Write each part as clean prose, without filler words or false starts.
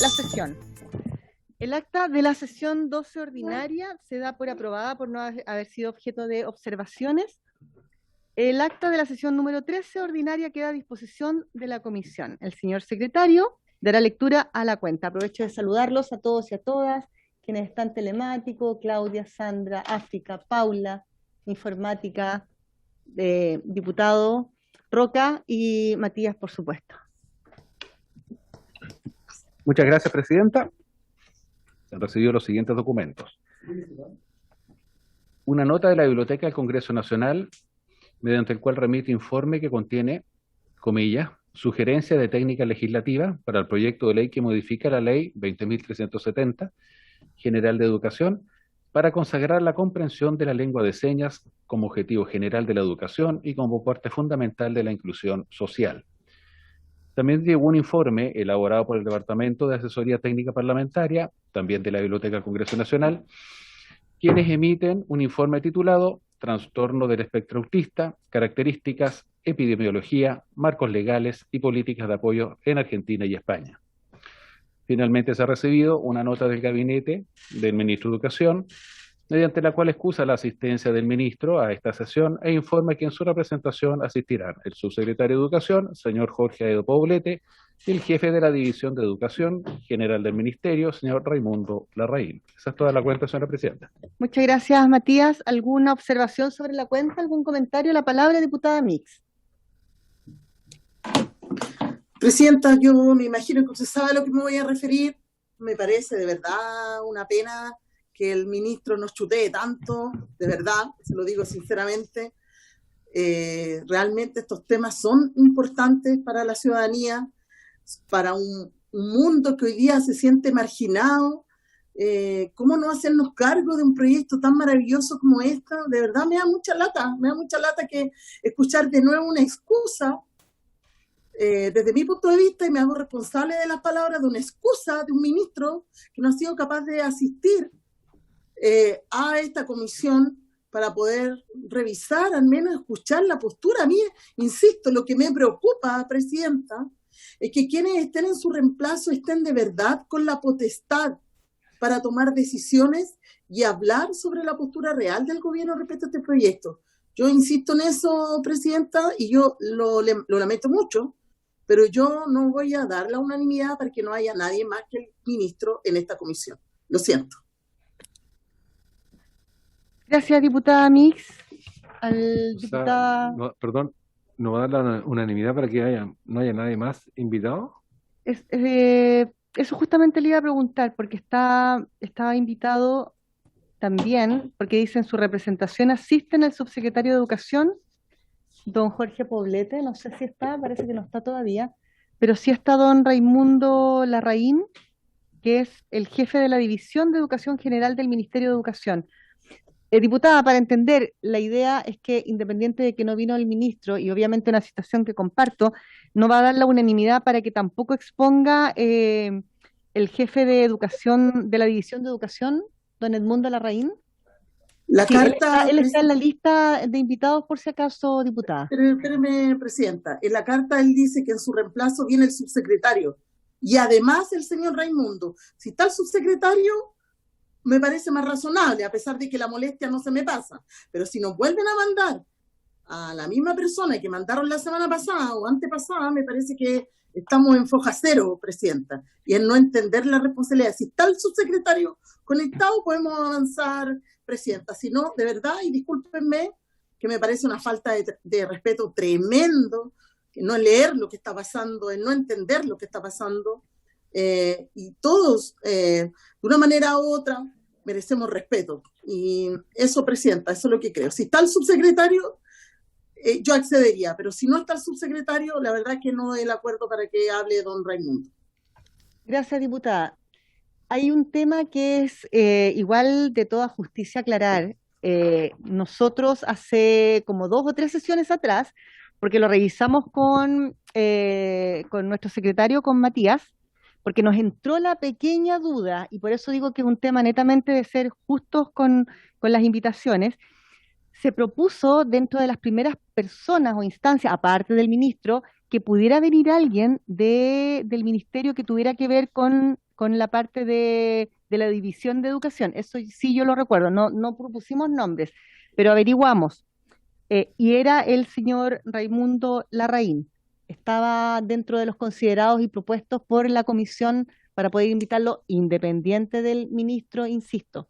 la sesión. El acta de la sesión 12 ordinaria se da por aprobada por no haber sido objeto de observaciones. El acta de la sesión número 13 ordinaria queda a disposición de la comisión. El señor secretario dará lectura a la cuenta. Aprovecho de saludarlos a todos y a todas, quienes están telemático, Claudia, Sandra, África, Paula, informática, diputado Roca y Matías, por supuesto. Muchas gracias, presidenta. Se han recibido los siguientes documentos. Una nota de la Biblioteca del Congreso Nacional, mediante el cual remite informe que contiene, comillas, sugerencia de técnica legislativa para el proyecto de ley que modifica la ley 20.370, General de Educación, para consagrar la comprensión de la lengua de señas como objetivo general de la educación y como parte fundamental de la inclusión social. También llegó un informe elaborado por el Departamento de Asesoría Técnica Parlamentaria, también de la Biblioteca del Congreso Nacional, quienes emiten un informe titulado Trastorno del espectro autista, características, epidemiología, marcos legales y políticas de apoyo en Argentina y España. Finalmente se ha recibido una nota del gabinete del ministro de Educación, mediante la cual excusa la asistencia del ministro a esta sesión e informa que en su representación asistirán el subsecretario de Educación, señor Jorge Aedo Poblete, y el jefe de la División de Educación General del Ministerio, señor Raimundo Larraín. Esa es toda la cuenta, señora presidenta. Muchas gracias, Matías. ¿Alguna observación sobre la cuenta? ¿Algún comentario? La palabra, diputada Mix. Presidenta, yo me imagino que usted sabe a lo que me voy a referir. Me parece de verdad una pena que el ministro nos chutee tanto, de verdad, se lo digo sinceramente. Realmente estos temas son importantes para la ciudadanía, para un mundo que hoy día se siente marginado. ¿Cómo no hacernos cargo de un proyecto tan maravilloso como este? De verdad me da mucha lata que escuchar de nuevo una excusa, desde mi punto de vista, y me hago responsable de las palabras, de una excusa de un ministro que no ha sido capaz de asistir a esta comisión para poder revisar, al menos escuchar la postura. A mí, insisto, lo que me preocupa, presidenta, es que quienes estén en su reemplazo estén de verdad con la potestad para tomar decisiones y hablar sobre la postura real del gobierno respecto a este proyecto. Yo insisto en eso, presidenta, y yo lo lamento mucho, pero yo no voy a dar la unanimidad para que no haya nadie más que el ministro en esta comisión. Lo siento. Gracias, diputada Mix. Perdón, ¿no va a dar la unanimidad para que no haya nadie más invitado? Eso justamente le iba a preguntar, porque estaba invitado también, porque dice en su representación asisten el subsecretario de Educación, don Jorge Poblete, no sé si está, parece que no está todavía, pero sí está don Raimundo Larraín, que es el jefe de la División de Educación General del Ministerio de Educación. Diputada, para entender, la idea es que independiente de que no vino el ministro, y obviamente una situación que comparto, no va a dar la unanimidad para que tampoco exponga el jefe de educación, de la División de Educación, don Edmundo Larraín. La Sí, carta, él está en la lista de invitados, por si acaso, diputada. Espéreme, presidenta. En la carta él dice que en su reemplazo viene el subsecretario y además el señor Raimundo. Si está el subsecretario, me parece más razonable, a pesar de que la molestia no se me pasa. Pero si nos vuelven a mandar a la misma persona que mandaron la semana pasada o antepasada, me parece que estamos en foja cero, presidenta, y en no entender la responsabilidad. Si está el subsecretario conectado, podemos avanzar, presidenta. Si no, de verdad, y discúlpenme, que me parece una falta de respeto tremendo, que no leer lo que está pasando, no entender lo que está pasando, y todos, de una manera u otra, merecemos respeto. Y eso, presidenta, eso es lo que creo. Si está el subsecretario, yo accedería, pero si no está el subsecretario, la verdad que no doy el acuerdo para que hable don Raimundo. Gracias, diputada. Hay un tema que es igual de toda justicia aclarar. Nosotros hace como 2 o 3 sesiones atrás, porque lo revisamos con nuestro secretario, con Matías, porque nos entró la pequeña duda, y por eso digo que es un tema netamente de ser justos con las invitaciones. Se propuso dentro de las primeras personas o instancias, aparte del ministro, que pudiera venir alguien del ministerio que tuviera que ver con la parte de la división de educación. Eso sí yo lo recuerdo, no propusimos nombres, pero averiguamos. Y era el señor Raimundo Larraín. Estaba dentro de los considerados y propuestos por la comisión para poder invitarlo, independiente del ministro, insisto.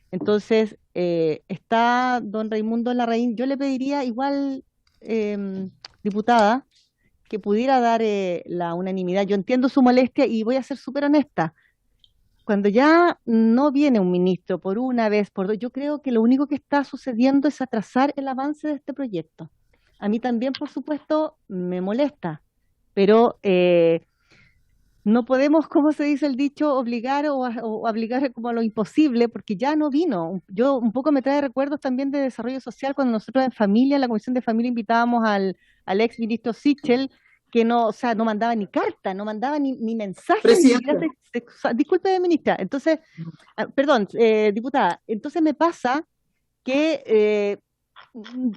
Entonces, está don Raimundo Larraín. Yo le pediría igual, diputada, que pudiera dar la unanimidad. Yo entiendo su molestia y voy a ser súper honesta. Cuando ya no viene un ministro por una vez, por dos, yo creo que lo único que está sucediendo es atrasar el avance de este proyecto. A mí también, por supuesto, me molesta, pero no podemos, como se dice el dicho, obligar o obligar como a lo imposible, porque ya no vino. Yo un poco me trae recuerdos también de desarrollo social, cuando nosotros en familia, en la Comisión de Familia, invitábamos al ex ministro Sichel, que no, o sea, no mandaba ni carta, no mandaba ni mensaje. Presidenta. Disculpe, ministra. Entonces, perdón, diputada, entonces me pasa que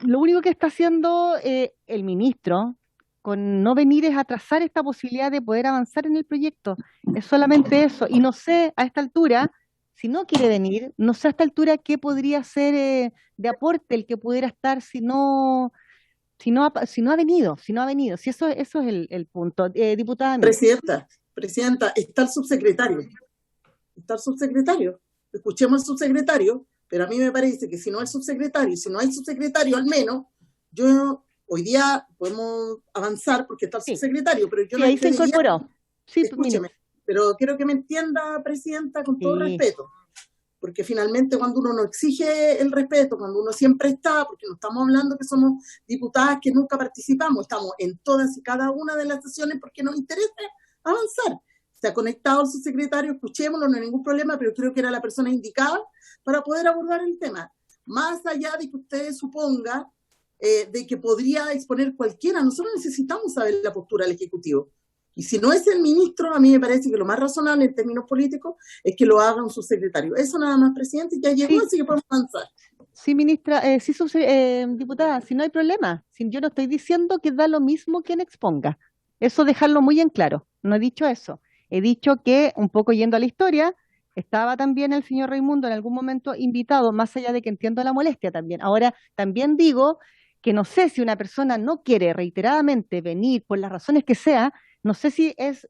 lo único que está haciendo el ministro con no venir es atrasar esta posibilidad de poder avanzar en el proyecto. Es solamente eso. Y no sé a esta altura, si no quiere venir, no sé a esta altura qué podría ser de aporte el que pudiera estar si no ha venido. Si eso es el punto. Diputada Mix. Presidenta, está el subsecretario. Está el subsecretario. Escuchemos al subsecretario, pero a mí me parece que si no hay subsecretario al menos, hoy día podemos avanzar porque está el subsecretario, pero yo Sí, ahí se incorporó. Sí, escúcheme, pero quiero que me entienda, presidenta, con todo respeto, porque finalmente cuando uno no exige el respeto, cuando uno siempre está, porque no estamos hablando que somos diputadas que nunca participamos, estamos en todas y cada una de las sesiones porque nos interesa avanzar. Se ha conectado el subsecretario, escuchémoslo, no hay ningún problema, pero creo que era la persona indicada para poder abordar el tema. Más allá de que usted suponga de que podría exponer cualquiera, nosotros necesitamos saber la postura del Ejecutivo. Y si no es el ministro, a mí me parece que lo más razonable en términos políticos es que lo haga un subsecretario. Eso nada más, presidente, ya llegó, así que podemos avanzar. Sí, ministra, diputada, si no hay problema. Yo no estoy diciendo que da lo mismo quien exponga. Eso dejarlo muy en claro. No he dicho eso. He dicho que, un poco yendo a la historia, estaba también el señor Raimundo en algún momento invitado, más allá de que entiendo la molestia también. Ahora, también digo que no sé si una persona no quiere reiteradamente venir por las razones que sea, no sé si es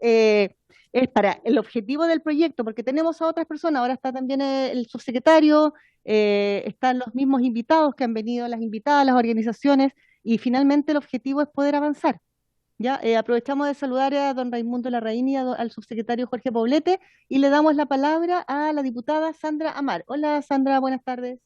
para el objetivo del proyecto, porque tenemos a otras personas, ahora está también el subsecretario, están los mismos invitados que han venido, las invitadas, las organizaciones, y finalmente el objetivo es poder avanzar. Ya, aprovechamos de saludar a don Raimundo Larraín y al subsecretario Jorge Poblete, y le damos la palabra a la diputada Sandra Amar. Hola Sandra, buenas tardes.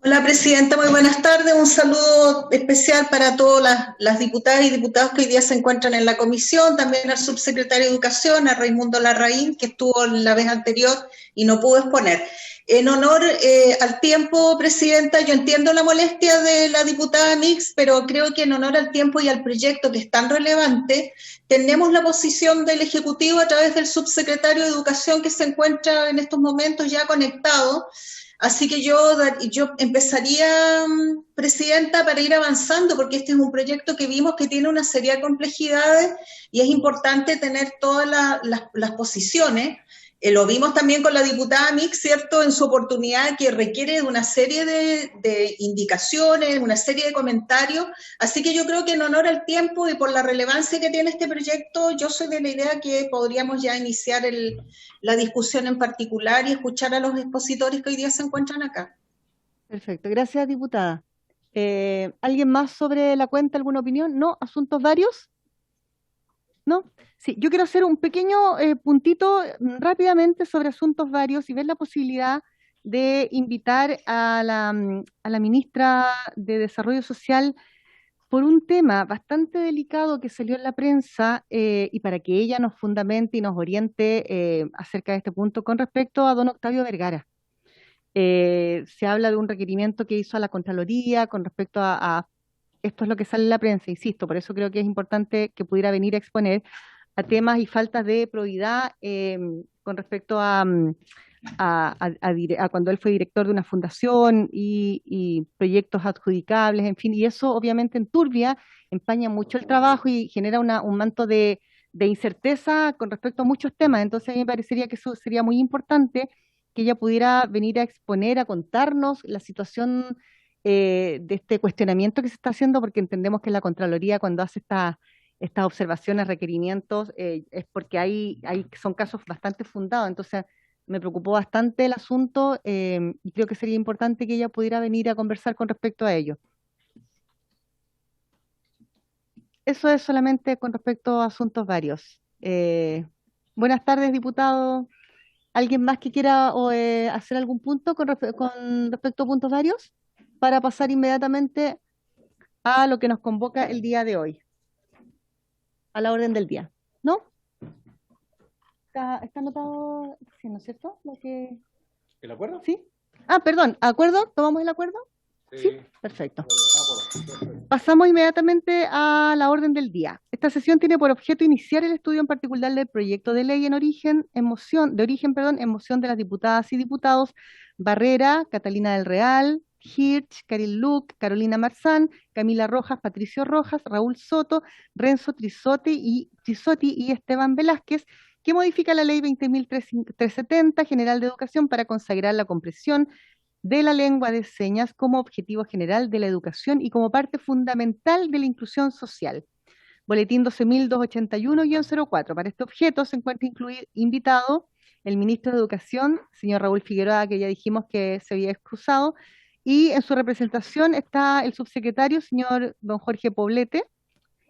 Hola, presidenta, muy buenas tardes. Un saludo especial para todas las diputadas y diputados que hoy día se encuentran en la comisión, también al subsecretario de Educación, a Raimundo Larraín, que estuvo la vez anterior y no pudo exponer. En honor al tiempo, presidenta, yo entiendo la molestia de la diputada Mix, pero creo que en honor al tiempo y al proyecto que es tan relevante, tenemos la posición del Ejecutivo a través del subsecretario de Educación que se encuentra en estos momentos ya conectado. Así que yo empezaría, presidenta, para ir avanzando, porque este es un proyecto que vimos que tiene una serie de complejidades y es importante tener todas las posiciones. Lo vimos también con la diputada Mix, ¿cierto?, en su oportunidad, que requiere de una serie de indicaciones, una serie de comentarios. Así que yo creo que en honor al tiempo y por la relevancia que tiene este proyecto, yo soy de la idea que podríamos ya iniciar la discusión en particular y escuchar a los expositores que hoy día se encuentran acá. Perfecto, gracias diputada. ¿Alguien más sobre la cuenta, alguna opinión? ¿No? ¿Asuntos varios? ¿No? Sí, yo quiero hacer un pequeño puntito rápidamente sobre asuntos varios y ver la posibilidad de invitar a la ministra de Desarrollo Social por un tema bastante delicado que salió en la prensa y para que ella nos fundamente y nos oriente acerca de este punto con respecto a don Octavio Vergara. Se habla de un requerimiento que hizo a la Contraloría con respecto a esto es lo que sale en la prensa, insisto, por eso creo que es importante que pudiera venir a exponer a temas y faltas de probidad con respecto a a cuando él fue director de una fundación y proyectos adjudicables, en fin, y eso obviamente enturbia, empaña mucho el trabajo y genera un manto de incerteza con respecto a muchos temas. Entonces a mí me parecería que eso sería muy importante que ella pudiera venir a exponer, a contarnos la situación de este cuestionamiento que se está haciendo, porque entendemos que la Contraloría cuando hace estas observaciones, requerimientos, es porque son casos bastante fundados. Entonces me preocupó bastante el asunto y creo que sería importante que ella pudiera venir a conversar con respecto a ello. Eso es solamente con respecto a asuntos varios. Buenas tardes, diputado. ¿Alguien más que quiera hacer algún punto con respecto a puntos varios? Para pasar inmediatamente a lo que nos convoca el día de hoy, a la orden del día. ¿No? ¿Está anotado? Sí, ¿no es cierto? ¿El acuerdo? ¿Sí? Ah, perdón, ¿acuerdo? ¿Tomamos el acuerdo? Sí. Perfecto. Pasamos inmediatamente a la orden del día. Esta sesión tiene por objeto iniciar el estudio en particular del proyecto de ley en moción de las diputadas y diputados Barrera, Catalina del Real, Hirsch, Caril Luc, Carolina Marzán, Camila Rojas, Patricio Rojas, Raúl Soto, Renzo Trisotti y Esteban Velázquez, que modifica la ley 20.370 General de Educación para consagrar la comprensión de la lengua de señas como objetivo general de la educación y como parte fundamental de la inclusión social. Boletín 12.281-04. Para este objeto se encuentra invitado el ministro de Educación, señor Raúl Figueroa, que ya dijimos que se había excusado, y en su representación está el subsecretario, señor don Jorge Poblete,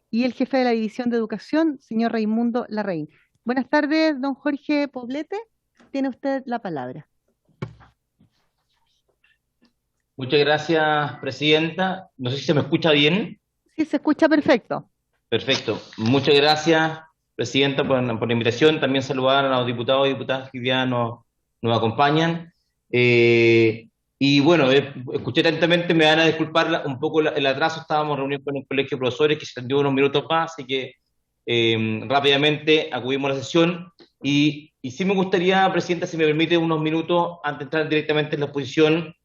y el jefe de la División de Educación, señor Raimundo Larraín. Buenas tardes, don Jorge Poblete. Tiene usted la palabra. Muchas gracias, presidenta. No sé si se me escucha bien. Sí, se escucha perfecto. Perfecto. Muchas gracias, presidenta, por la invitación. También saludar a los diputados y diputadas que ya nos acompañan. Y bueno, escuché atentamente, me van a disculpar un poco el atraso. Estábamos reunidos con el Colegio de Profesores, que se extendió unos minutos más, así que rápidamente acudimos a la sesión. Y sí me gustaría, presidenta, si me permite unos minutos, antes de entrar directamente en la exposición,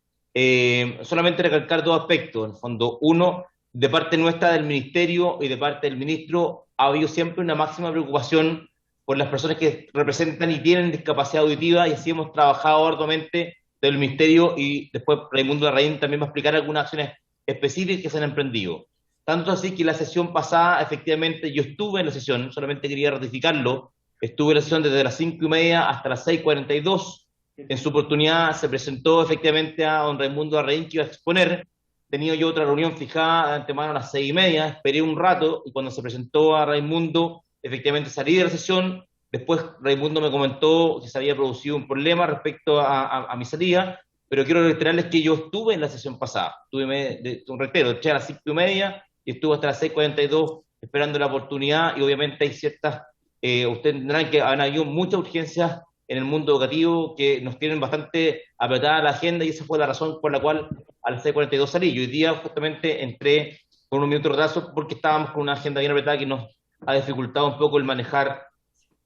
solamente recalcar dos aspectos. En el fondo, uno, de parte nuestra del Ministerio y de parte del Ministro, ha habido siempre una máxima preocupación por las personas que representan y tienen discapacidad auditiva, y así hemos trabajado arduamente del Ministerio, y después Raimundo Larraín también va a explicar algunas acciones específicas que se han emprendido. Tanto así que la sesión pasada, efectivamente, yo estuve en la sesión, solamente quería ratificarlo, estuve en la sesión desde las 5:30 hasta las 6:42. En su oportunidad se presentó efectivamente a don Raimundo Larraín, que iba a exponer. Tenía yo otra reunión fijada de antemano a las 6:30, esperé un rato, y cuando se presentó a Raimundo, efectivamente salí de la sesión. Después Raimundo me comentó que se había producido un problema respecto a mi salida, pero quiero reiterarles que yo estuve en la sesión pasada. Eché a las 5:30 y estuve hasta las 6:42 esperando la oportunidad, y obviamente hay ciertas, ustedes tendrán que han habido muchas urgencias en el mundo educativo que nos tienen bastante apretada la agenda, y esa fue la razón por la cual a las 6:42 salí. Y hoy día justamente entré con un minuto de retraso porque estábamos con una agenda bien apretada que nos ha dificultado un poco el manejar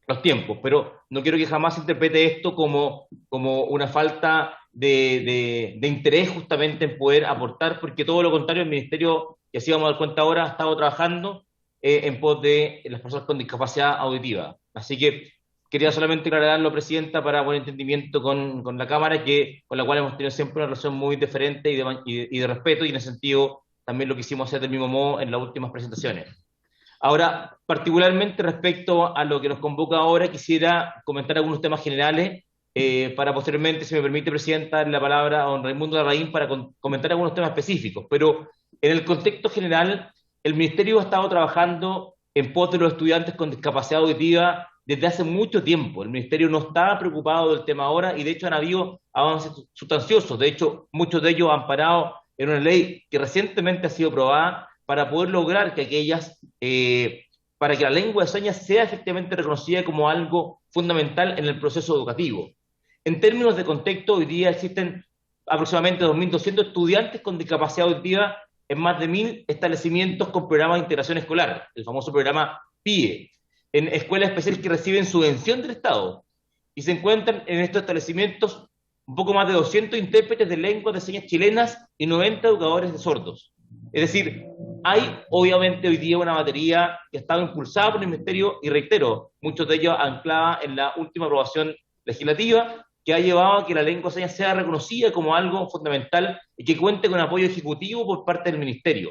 los tiempos. Pero no quiero que jamás se interprete esto como una falta de interés justamente en poder aportar, porque todo lo contrario, el Ministerio, y así vamos a dar cuenta ahora, ha estado trabajando en pos de las personas con discapacidad auditiva. Así que quería solamente aclararlo, presidenta, para buen entendimiento con la Cámara, con la cual hemos tenido siempre una relación muy diferente y de respeto, y en ese sentido también lo quisimos hacer del mismo modo en las últimas presentaciones. Ahora, particularmente respecto a lo que nos convoca ahora, quisiera comentar algunos temas generales, para posteriormente, si me permite, presidenta, darle la palabra a don Raimundo Larraín para comentar algunos temas específicos. Pero en el contexto general, el Ministerio ha estado trabajando en pos de los estudiantes con discapacidad auditiva desde hace mucho tiempo. El Ministerio no está preocupado del tema ahora, y de hecho han habido avances sustanciosos. De hecho, muchos de ellos han parado en una ley que recientemente ha sido aprobada para poder lograr que para que la lengua de señas sea efectivamente reconocida como algo fundamental en el proceso educativo. En términos de contexto, hoy día existen aproximadamente 2.200 estudiantes con discapacidad auditiva en más de 1.000 establecimientos con programa de integración escolar, el famoso programa PIE, en escuelas especiales que reciben subvención del Estado. y se encuentran en estos establecimientos un poco más de 200 intérpretes de lenguas de señas chilenas y 90 educadores de sordos. Es decir, hay obviamente hoy día una batería que ha estado impulsada por el Ministerio, y reitero, muchos de ellos anclada en la última aprobación legislativa, que ha llevado a que la lengua de señas sea reconocida como algo fundamental y que cuente con apoyo ejecutivo por parte del Ministerio.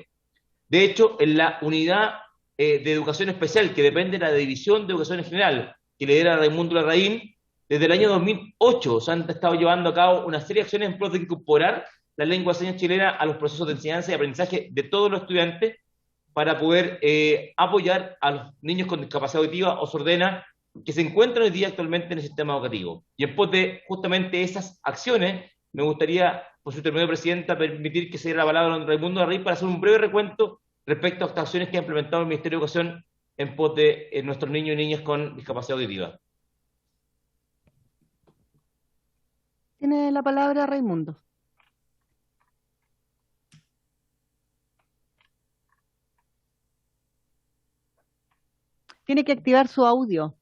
De hecho, en la unidad de educación especial, que depende de la División de Educación en General, que lidera Raimundo Larraín, desde el año 2008 se han estado llevando a cabo una serie de acciones en pro de incorporar la lengua de señas chilena a los procesos de enseñanza y aprendizaje de todos los estudiantes para poder apoyar a los niños con discapacidad auditiva o sordera que se encuentran hoy día actualmente en el sistema educativo. Y en pos de justamente esas acciones, me gustaría, por su intermedio, Presidenta, permitir que se dé la palabra a don Raimundo Larraín para hacer un breve recuento respecto a estas acciones que ha implementado el Ministerio de Educación en pos de nuestros niños y niñas con discapacidad auditiva. Tiene la palabra Raimundo. Tiene que activar su audio.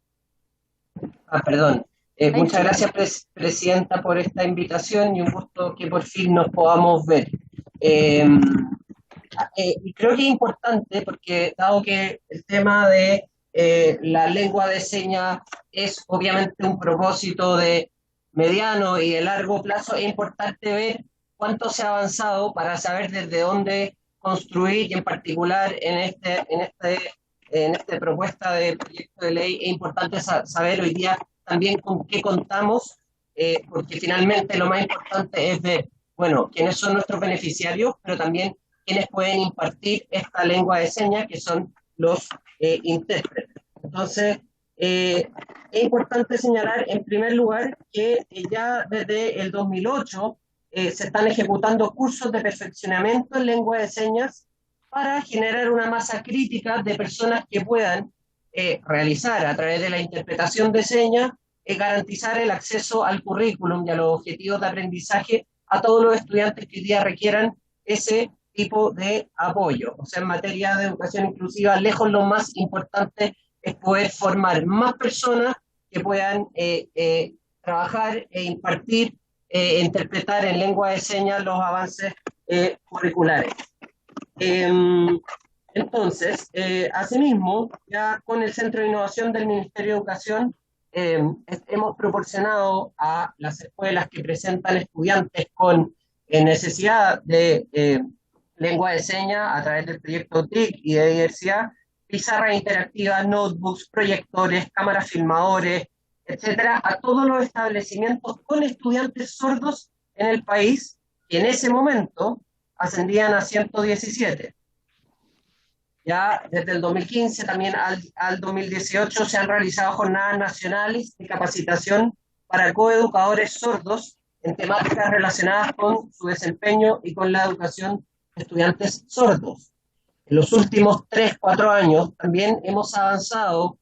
Perdón. Ahí Muchas sí. gracias, Presidenta, por esta invitación y un gusto que por fin nos podamos ver. Y creo que es importante porque dado que el tema de la lengua de señas es obviamente un propósito de mediano y de largo plazo, es importante ver cuánto se ha avanzado para saber desde dónde construir, y en particular en esta propuesta de proyecto de ley es importante saber hoy día también con qué contamos, porque finalmente lo más importante es ver, bueno, quiénes son nuestros beneficiarios, pero también quienes pueden impartir esta lengua de señas, que son los intérpretes. Entonces, es importante señalar en primer lugar que ya desde el 2008 se están ejecutando cursos de perfeccionamiento en lengua de señas para generar una masa crítica de personas que puedan realizar a través de la interpretación de señas, garantizar el acceso al currículum y a los objetivos de aprendizaje a todos los estudiantes que hoy día requieran ese tipo de apoyo. O sea, en materia de educación inclusiva, lejos lo más importante es poder formar más personas que puedan trabajar e impartir, interpretar en lengua de señas los avances curriculares. Entonces, asimismo, ya con el Centro de Innovación del Ministerio de Educación, hemos proporcionado a las escuelas que presentan estudiantes con necesidad de lengua de señas a través del proyecto TIC y de diversidad, pizarras interactivas, notebooks, proyectores, cámaras filmadores, etcétera, a todos los establecimientos con estudiantes sordos en el país, que en ese momento ascendían a 117. Ya desde el 2015 también al 2018 se han realizado jornadas nacionales de capacitación para coeducadores sordos en temáticas relacionadas con su desempeño y con la educación de estudiantes sordos. En los últimos 3-4 años también hemos avanzado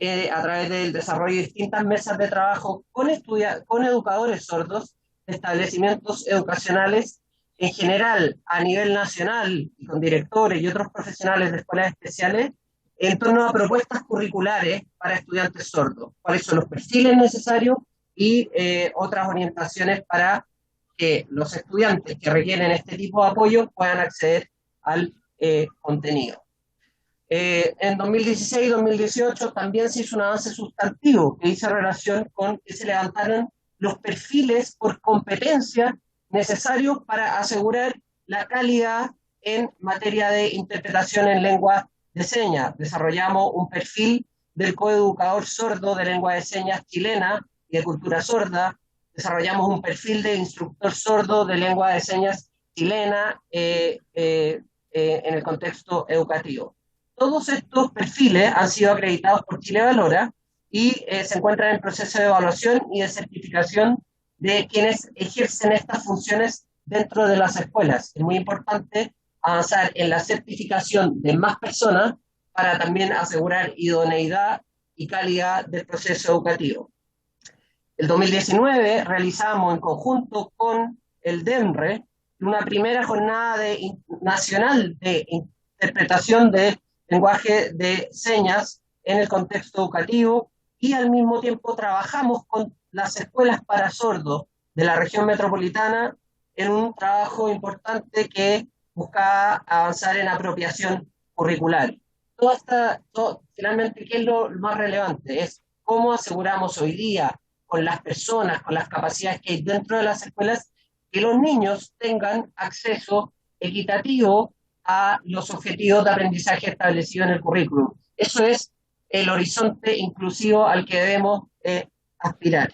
a través del desarrollo de distintas mesas de trabajo con educadores sordos de establecimientos educacionales en general a nivel nacional y con directores y otros profesionales de escuelas especiales en torno a propuestas curriculares para estudiantes sordos, cuáles son los perfiles necesarios y otras orientaciones para que los estudiantes que requieren este tipo de apoyo puedan acceder al contenido. En 2016 y 2018 también se hizo un avance sustantivo que hizo relación con que se levantaron los perfiles por competencia necesarios para asegurar la calidad en materia de interpretación en lengua de señas. Desarrollamos un perfil del coeducador sordo de lengua de señas chilena y de cultura sorda. Desarrollamos un perfil de instructor sordo de lengua de señas chilena en el contexto educativo. Todos estos perfiles han sido acreditados por Chile Valora y se encuentran en proceso de evaluación y de certificación de quienes ejercen estas funciones dentro de las escuelas. Es muy importante avanzar en la certificación de más personas para también asegurar idoneidad y calidad del proceso educativo. El 2019 realizamos en conjunto con el DEMRE una primera jornada nacional de interpretación de lenguaje de señas en el contexto educativo, y al mismo tiempo trabajamos con las escuelas para sordos de la región metropolitana en un trabajo importante que buscaba avanzar en apropiación curricular. Finalmente, ¿qué es lo más relevante? Es cómo aseguramos hoy día con las personas, con las capacidades que hay dentro de las escuelas, que los niños tengan acceso equitativo a los objetivos de aprendizaje establecidos en el currículum. Eso es el horizonte inclusivo al que debemos aspirar.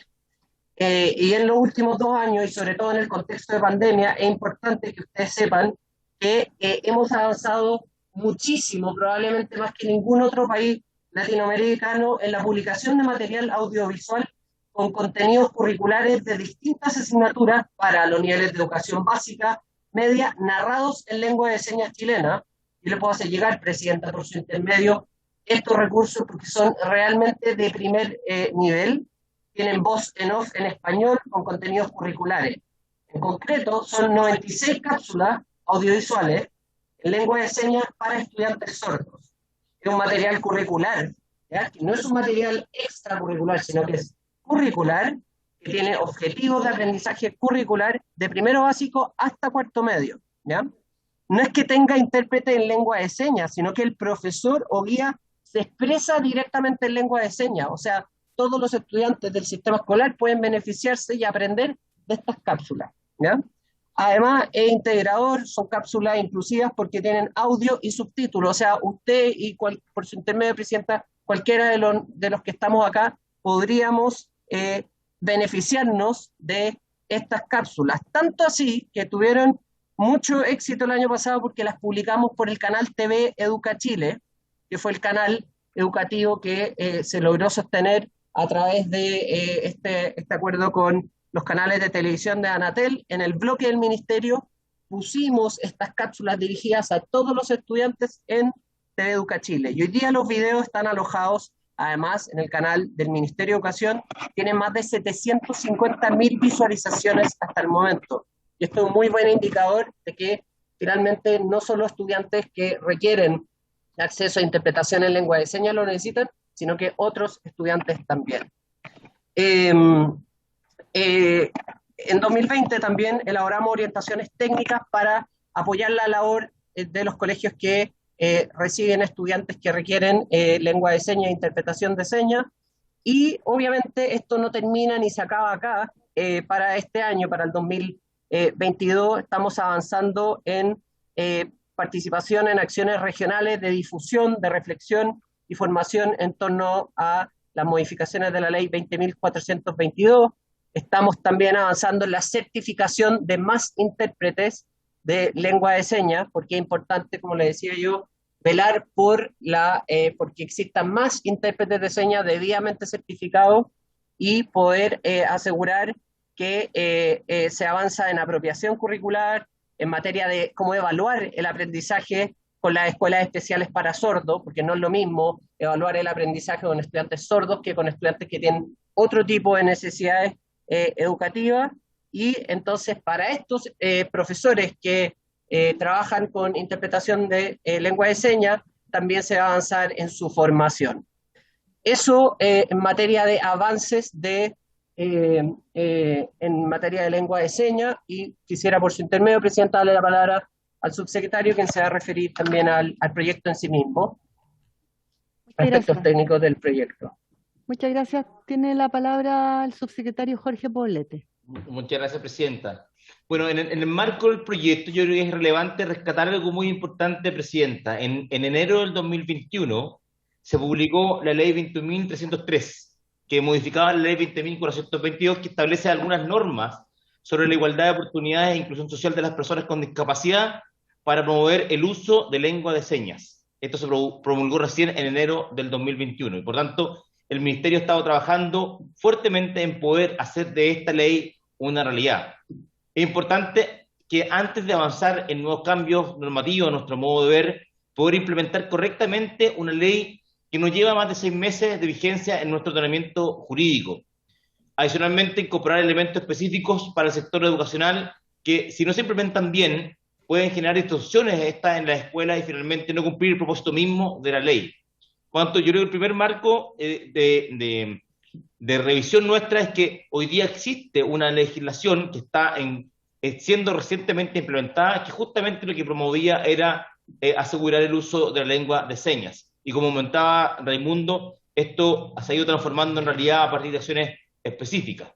Y en los últimos 2 años, y sobre todo en el contexto de pandemia, es importante que ustedes sepan que hemos avanzado muchísimo, probablemente más que ningún otro país latinoamericano, en la publicación de material audiovisual con contenidos curriculares de distintas asignaturas para los niveles de educación básica, media, narrados en lengua de señas chilena. Y le puedo hacer llegar, Presidenta, por su intermedio, estos recursos porque son realmente de primer nivel. Tienen voz en off en español con contenidos curriculares. En concreto, son 96 cápsulas audiovisuales en lengua de señas para estudiantes sordos. Es un material curricular, ¿ya? Que no es un material extracurricular, sino que es curricular, que tiene objetivos de aprendizaje curricular de primero básico hasta cuarto medio, ¿ya? No es que tenga intérprete en lengua de señas, sino que el profesor o guía se expresa directamente en lengua de señas, o sea, todos los estudiantes del sistema escolar pueden beneficiarse y aprender de estas cápsulas, ¿ya? Además, es integrador, son cápsulas inclusivas porque tienen audio y subtítulos, o sea, usted y por su intermedio, Presidenta, cualquiera de los que estamos acá, podríamos beneficiarnos de estas cápsulas. Tanto así que tuvieron mucho éxito el año pasado porque las publicamos por el canal TV Educa Chile, que fue el canal educativo que se logró sostener a través de este acuerdo con los canales de televisión de Anatel. En el bloque del Ministerio pusimos estas cápsulas dirigidas a todos los estudiantes en TV Educa Chile. Y hoy día los videos están alojados, además, en el canal del Ministerio de Educación. Tienen más de 750.000 visualizaciones hasta el momento. Y esto es un muy buen indicador de que finalmente no solo estudiantes que requieren acceso a interpretación en lengua de señas lo necesitan, sino que otros estudiantes también. En 2020 también elaboramos orientaciones técnicas para apoyar la labor de los colegios que reciben estudiantes que requieren lengua de señas e interpretación de señas, y obviamente esto no termina ni se acaba acá. Para este año, para el 2022, estamos avanzando en participación en acciones regionales de difusión, de reflexión y formación en torno a las modificaciones de la ley 20.422. Estamos también avanzando en la certificación de más intérpretes de lengua de señas, porque es importante, como le decía yo, velar por porque existan más intérpretes de señas debidamente certificados y poder asegurar que se avanza en apropiación curricular, en materia de cómo evaluar el aprendizaje con las escuelas especiales para sordos, porque no es lo mismo evaluar el aprendizaje con estudiantes sordos que con estudiantes que tienen otro tipo de necesidades educativas. Y entonces para estos profesores que trabajan con interpretación de lengua de señas, también se va a avanzar en su formación. Eso en materia de avances en materia de lengua de señas, y quisiera por su intermedio, Presidenta, darle la palabra al subsecretario, quien se va a referir también al proyecto en sí mismo, aspectos técnicos del proyecto. Muchas gracias. Tiene la palabra el subsecretario Jorge Poblete. Muchas gracias, Presidenta. Bueno, en el marco del proyecto yo creo que es relevante rescatar algo muy importante, Presidenta. En enero del 2021 se publicó la ley 21.303, que modificaba la ley 20.422, que establece algunas normas sobre la igualdad de oportunidades e inclusión social de las personas con discapacidad para promover el uso de lengua de señas. Esto se promulgó recién en enero del 2021 y por tanto el Ministerio ha estado trabajando fuertemente en poder hacer de esta ley una realidad. Es importante que antes de avanzar en nuevos cambios normativos, a nuestro modo de ver, poder implementar correctamente una ley que nos lleva más de 6 meses de vigencia en nuestro ordenamiento jurídico. Adicionalmente, incorporar elementos específicos para el sector educacional que, si no se implementan bien, pueden generar distorsiones en la escuela y finalmente no cumplir el propósito mismo de la ley. Por lo tanto, yo creo que el primer marco de revisión nuestra es que hoy día existe una legislación que está siendo recientemente implementada, que justamente lo que promovía era asegurar el uso de la lengua de señas. Y como comentaba Raimundo, esto se ha ido transformando en realidad a partir de acciones específicas.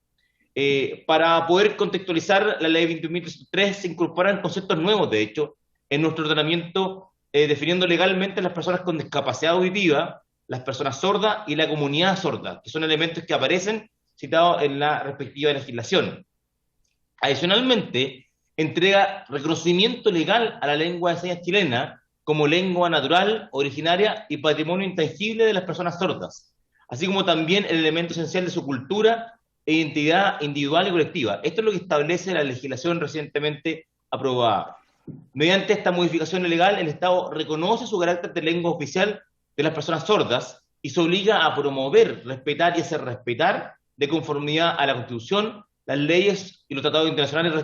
Para poder contextualizar la ley 21.303 se incorporan conceptos nuevos, de hecho, en nuestro ordenamiento, definiendo legalmente las personas con discapacidad auditiva, las personas sordas y la comunidad sorda, que son elementos que aparecen citados en la respectiva legislación. Adicionalmente, entrega reconocimiento legal a la lengua de señas chilena como lengua natural, originaria y patrimonio intangible de las personas sordas, así como también el elemento esencial de su cultura e identidad individual y colectiva. Esto es lo que establece la legislación recientemente aprobada. Mediante esta modificación legal, el Estado reconoce su carácter de lengua oficial de las personas sordas y se obliga a promover, respetar y hacer respetar, de conformidad a la Constitución, las leyes y los tratados internacionales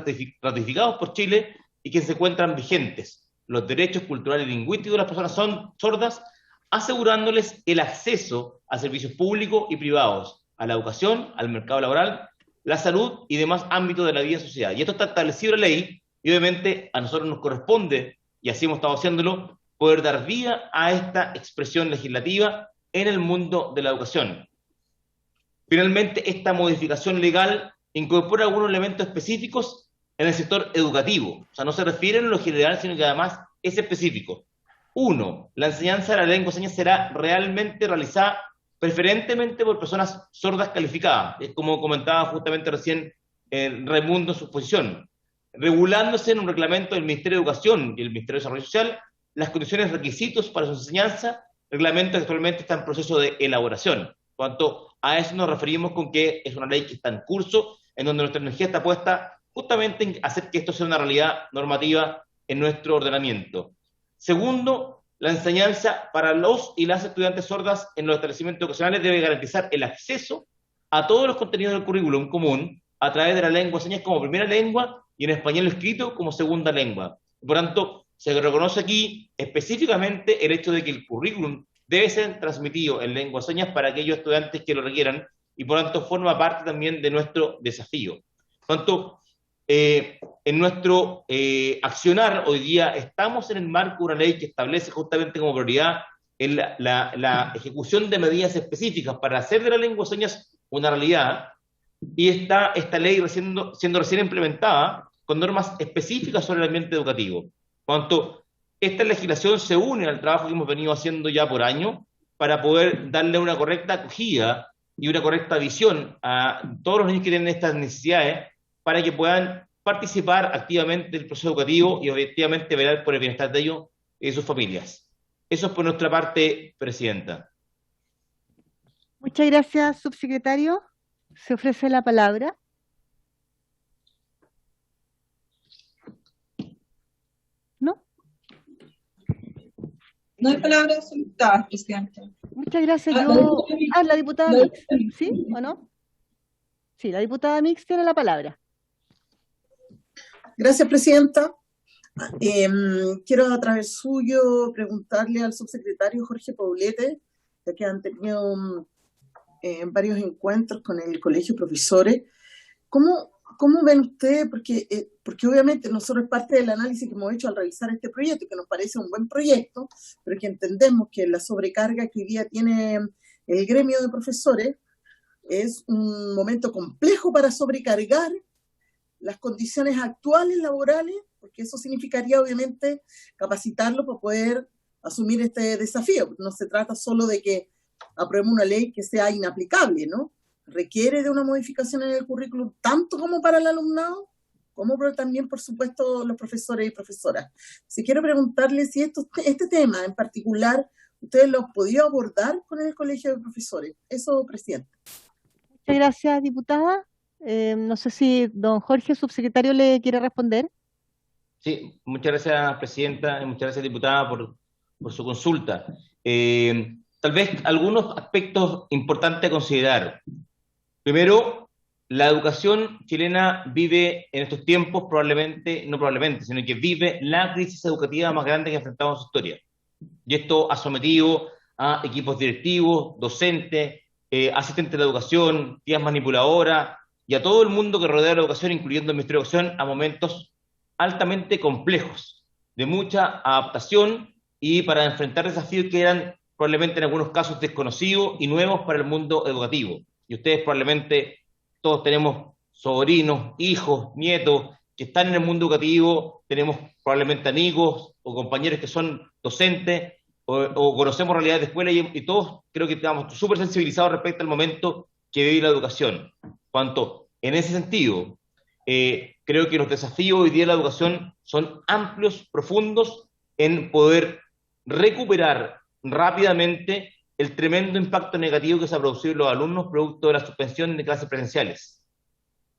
ratificados por Chile y que se encuentran vigentes, los derechos culturales y lingüísticos de las personas sordas, asegurándoles el acceso a servicios públicos y privados, a la educación, al mercado laboral, la salud y demás ámbitos de la vida en sociedad. Y esto está establecido en la ley, y obviamente a nosotros nos corresponde, y así hemos estado haciéndolo, poder dar vida a esta expresión legislativa en el mundo de la educación. Finalmente, esta modificación legal incorpora algunos elementos específicos en el sector educativo. O sea, no se refiere en lo general, sino que además es específico. 1. La enseñanza de la lengua de señas será realmente realizada preferentemente por personas sordas calificadas, es como comentaba justamente recién Raimundo en su exposición, regulándose en un reglamento del Ministerio de Educación y el Ministerio de Desarrollo Social las condiciones requisitos para su enseñanza, reglamento que actualmente está en proceso de elaboración. Por tanto, a eso nos referimos con que es una ley que está en curso, en donde nuestra energía está puesta justamente en hacer que esto sea una realidad normativa en nuestro ordenamiento. Segundo, la enseñanza para los y las estudiantes sordas en los establecimientos educacionales debe garantizar el acceso a todos los contenidos del currículum común a través de la lengua de señas como primera lengua y en español escrito como segunda lengua. Por tanto, se reconoce aquí específicamente el hecho de que el currículum debe ser transmitido en lengua de señas para aquellos estudiantes que lo requieran y por tanto forma parte también de nuestro desafío. Por tanto, en nuestro accionar hoy día estamos en el marco de una ley que establece justamente como prioridad la ejecución de medidas específicas para hacer de la lengua de señas una realidad, y está esta ley siendo recién implementada con normas específicas sobre el ambiente educativo. Por tanto, esta legislación se une al trabajo que hemos venido haciendo ya por años para poder darle una correcta acogida y una correcta visión a todos los niños que tienen estas necesidades para que puedan participar activamente del proceso educativo y objetivamente velar por el bienestar de ellos y de sus familias. Eso es por nuestra parte, Presidenta. Muchas gracias, subsecretario. Se ofrece la palabra. ¿No? No hay palabras solicitadas, Presidente. Muchas gracias. La diputada Mix, ¿sí o no? Sí, la diputada Mix tiene la palabra. Gracias, Presidenta. Quiero a través suyo preguntarle al subsecretario Jorge Poblete, ya que han tenido varios encuentros con el Colegio de Profesores. ¿Cómo ven ustedes? Porque obviamente nosotros es parte del análisis que hemos hecho al revisar este proyecto, que nos parece un buen proyecto, pero que entendemos que la sobrecarga que hoy día tiene el gremio de profesores es un momento complejo para sobrecargar las condiciones actuales laborales, porque eso significaría obviamente capacitarlo para poder asumir este desafío. No se trata solo de que aprobemos una ley que sea inaplicable, ¿no? Requiere de una modificación en el currículum, tanto como para el alumnado, como también, por supuesto, los profesores y profesoras. Si quiero preguntarle si este tema en particular, ustedes lo han podido abordar con el Colegio de Profesores. Eso, Presidente. Muchas gracias, diputada. No sé si don Jorge, subsecretario, le quiere responder. Sí, muchas gracias, Presidenta, y muchas gracias, diputada, por su consulta. Tal vez algunos aspectos importantes a considerar. Primero, la educación chilena vive en estos tiempos no probablemente, sino que vive la crisis educativa más grande que ha enfrentado en su historia. Y esto ha sometido a equipos directivos, docentes, asistentes de la educación, tías manipuladoras, y a todo el mundo que rodea la educación, incluyendo el Ministerio de Educación, a momentos altamente complejos, de mucha adaptación y para enfrentar desafíos que eran probablemente en algunos casos desconocidos y nuevos para el mundo educativo. Y ustedes probablemente, todos tenemos sobrinos, hijos, nietos que están en el mundo educativo, tenemos probablemente amigos o compañeros que son docentes o conocemos realidades de escuela y todos creo que estamos súper sensibilizados respecto al momento que vive la educación. Cuanto en ese sentido, creo que los desafíos hoy día de la educación son amplios, profundos, en poder recuperar rápidamente el tremendo impacto negativo que se ha producido en los alumnos producto de la suspensión de clases presenciales.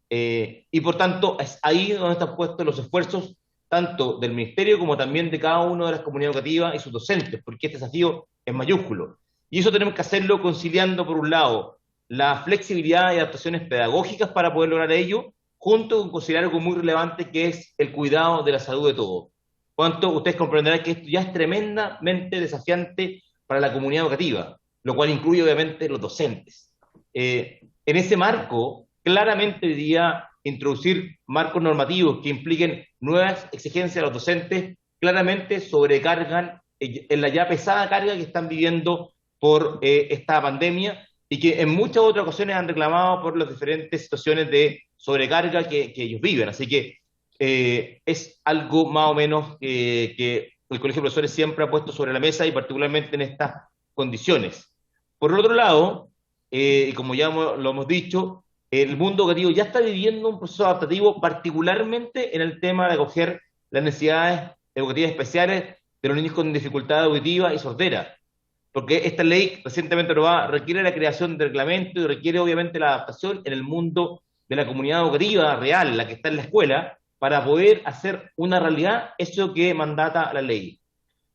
Y por tanto, es ahí donde están puestos los esfuerzos tanto del Ministerio como también de cada una de las comunidades educativas y sus docentes, porque este desafío es mayúsculo. Y eso tenemos que hacerlo conciliando, por un lado, la flexibilidad y adaptaciones pedagógicas para poder lograr ello, junto con considerar algo muy relevante que es el cuidado de la salud de todos. Cuanto ustedes comprenderán que esto ya es tremendamente desafiante para la comunidad educativa, lo cual incluye obviamente los docentes. En ese marco, claramente debería introducir marcos normativos que impliquen nuevas exigencias a los docentes, claramente sobrecargan en la ya pesada carga que están viviendo por esta pandemia y que en muchas otras ocasiones han reclamado por las diferentes situaciones de sobrecarga que ellos viven. Así que es algo más o menos que el Colegio de Profesores siempre ha puesto sobre la mesa y particularmente en estas condiciones. Por el otro lado, y como ya lo hemos dicho, el mundo educativo ya está viviendo un proceso adaptativo, particularmente en el tema de acoger las necesidades educativas especiales de los niños con dificultad auditiva y sordera, porque esta ley recientemente aprobada requiere la creación de reglamento y requiere obviamente la adaptación en el mundo de la comunidad educativa real, la que está en la escuela, para poder hacer una realidad eso que mandata la ley.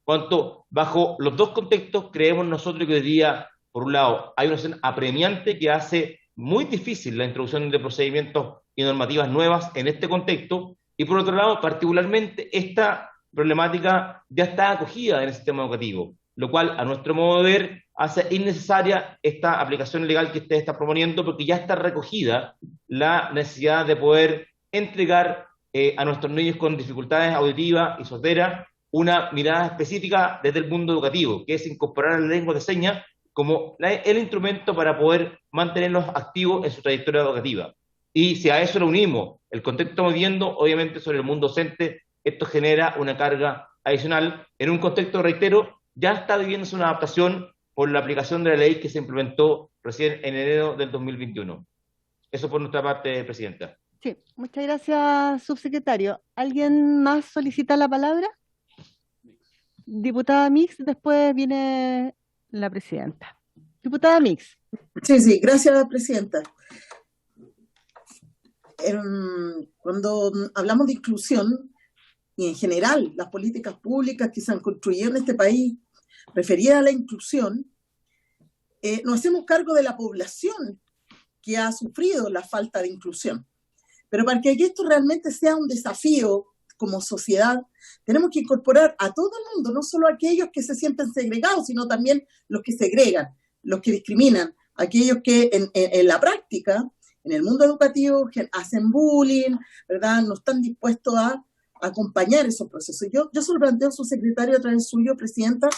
Cuanto bajo los dos contextos creemos nosotros que hoy día, por un lado, hay una situación apremiante que hace muy difícil la introducción de procedimientos y normativas nuevas en este contexto, y por otro lado, particularmente esta problemática ya está acogida en el sistema educativo, lo cual, a nuestro modo de ver, hace innecesaria esta aplicación legal que ustedes están proponiendo, porque ya está recogida la necesidad de poder entregar a nuestros niños con dificultades auditivas y sorderas una mirada específica desde el mundo educativo, que es incorporar la lengua de señas como el instrumento para poder mantenerlos activos en su trayectoria educativa. Y si a eso le unimos el contexto que estamos viendo, obviamente sobre el mundo docente, esto genera una carga adicional en un contexto, reitero, ya está viviéndose una adaptación por la aplicación de la ley que se implementó recién en enero del 2021. Eso por nuestra parte, Presidenta. Sí, muchas gracias, subsecretario. ¿Alguien más solicita la palabra? Diputada Mix, después viene la presidenta. Diputada Mix. Sí, gracias, presidenta. Cuando hablamos de inclusión, y en general las políticas públicas que se han construido en este país referidas a la inclusión, nos hacemos cargo de la población que ha sufrido la falta de inclusión. Pero para que esto realmente sea un desafío como sociedad, tenemos que incorporar a todo el mundo, no solo a aquellos que se sienten segregados, sino también los que segregan, los que discriminan, aquellos que en la práctica, en el mundo educativo, hacen bullying, ¿verdad? No están dispuestos a acompañar esos procesos. Yo se lo planteo a su secretario a través suyo, presidenta,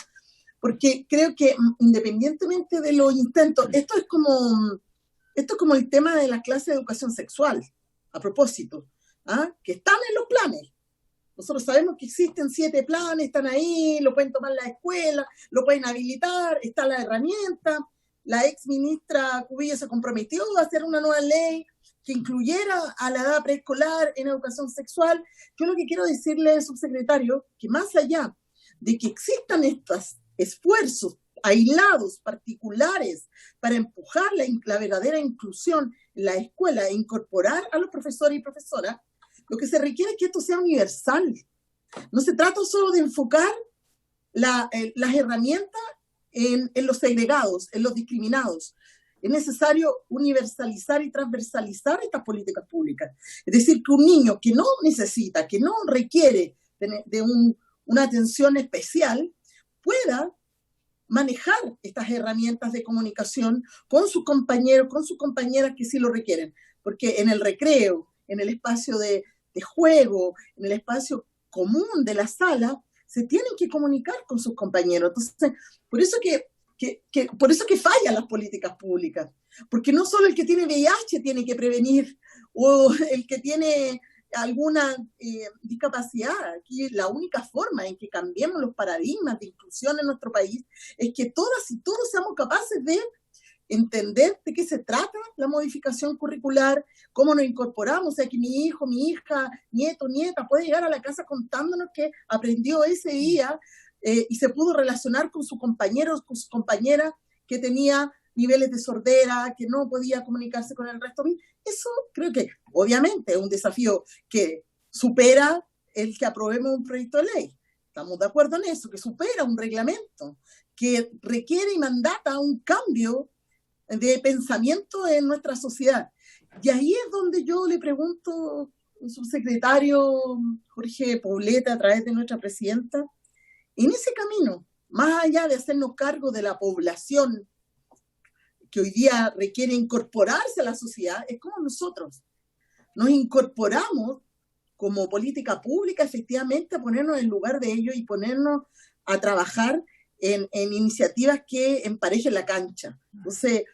porque creo que independientemente de los intentos, esto es como el tema de las clases de educación sexual, a propósito, que están en los planes. Nosotros sabemos que existen 7 planes, están ahí, lo pueden tomar la escuela, lo pueden habilitar, está la herramienta. La ex ministra Cubillo se comprometió a hacer una nueva ley que incluyera a la edad preescolar en educación sexual. Yo lo que quiero decirle, subsecretario, que más allá de que existan estos esfuerzos aislados, particulares, para empujar la verdadera inclusión en la escuela e incorporar a los profesores y profesoras, lo que se requiere es que esto sea universal. No se trata solo de enfocar las herramientas en los segregados, en los discriminados. Es necesario universalizar y transversalizar estas políticas públicas. Es decir, que un niño que no necesita, que no requiere de una atención especial, pueda manejar estas herramientas de comunicación con sus compañeros, con sus compañeras que sí lo requieren, porque en el recreo, en el espacio de juego, en el espacio común de la sala, se tienen que comunicar con sus compañeros. Entonces, por eso que fallan las políticas públicas, porque no solo el que tiene VIH tiene que prevenir, o el que tiene alguna discapacidad. Aquí la única forma en que cambiemos los paradigmas de inclusión en nuestro país es que todas y todos seamos capaces de entender de qué se trata la modificación curricular, cómo nos incorporamos, o sea, que mi hijo, mi hija, nieto, nieta, puede llegar a la casa contándonos que aprendió ese día y se pudo relacionar con sus compañeros, con sus compañeras que tenía niveles de sordera, que no podía comunicarse con el resto. Eso creo que obviamente es un desafío que supera el que aprobemos un proyecto de ley. Estamos de acuerdo en eso, que supera un reglamento, que requiere y mandata un cambio de pensamiento en nuestra sociedad. Y ahí es donde yo le pregunto al subsecretario Jorge Poblete, a través de nuestra presidenta, en ese camino, más allá de hacernos cargo de la población que hoy día requiere incorporarse a la sociedad, es como nosotros nos incorporamos como política pública efectivamente a ponernos en lugar de ellos y ponernos a trabajar en iniciativas que emparejen la cancha. Entonces,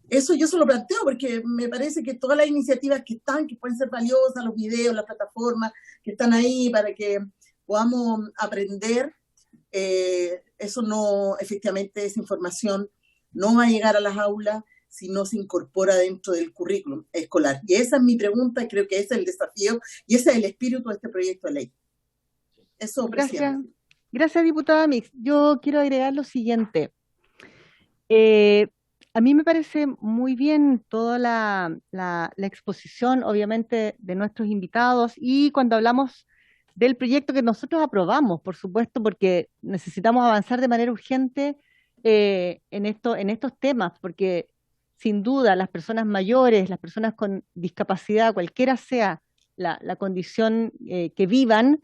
eso yo se lo planteo porque me parece que todas las iniciativas que están, que pueden ser valiosas, los videos, las plataformas que están ahí para que podamos aprender, eso no, efectivamente esa información no va a llegar a las aulas si no se incorpora dentro del currículum escolar. Y esa es mi pregunta, y creo que ese es el desafío, y ese es el espíritu de este proyecto de ley. Eso, presidente. Gracias, diputada Mix. Yo quiero agregar lo siguiente. A mí me parece muy bien toda la exposición, obviamente, de nuestros invitados, y cuando hablamos del proyecto que nosotros aprobamos, por supuesto, porque necesitamos avanzar de manera urgente en estos temas, porque sin duda las personas mayores, las personas con discapacidad, cualquiera sea la condición que vivan,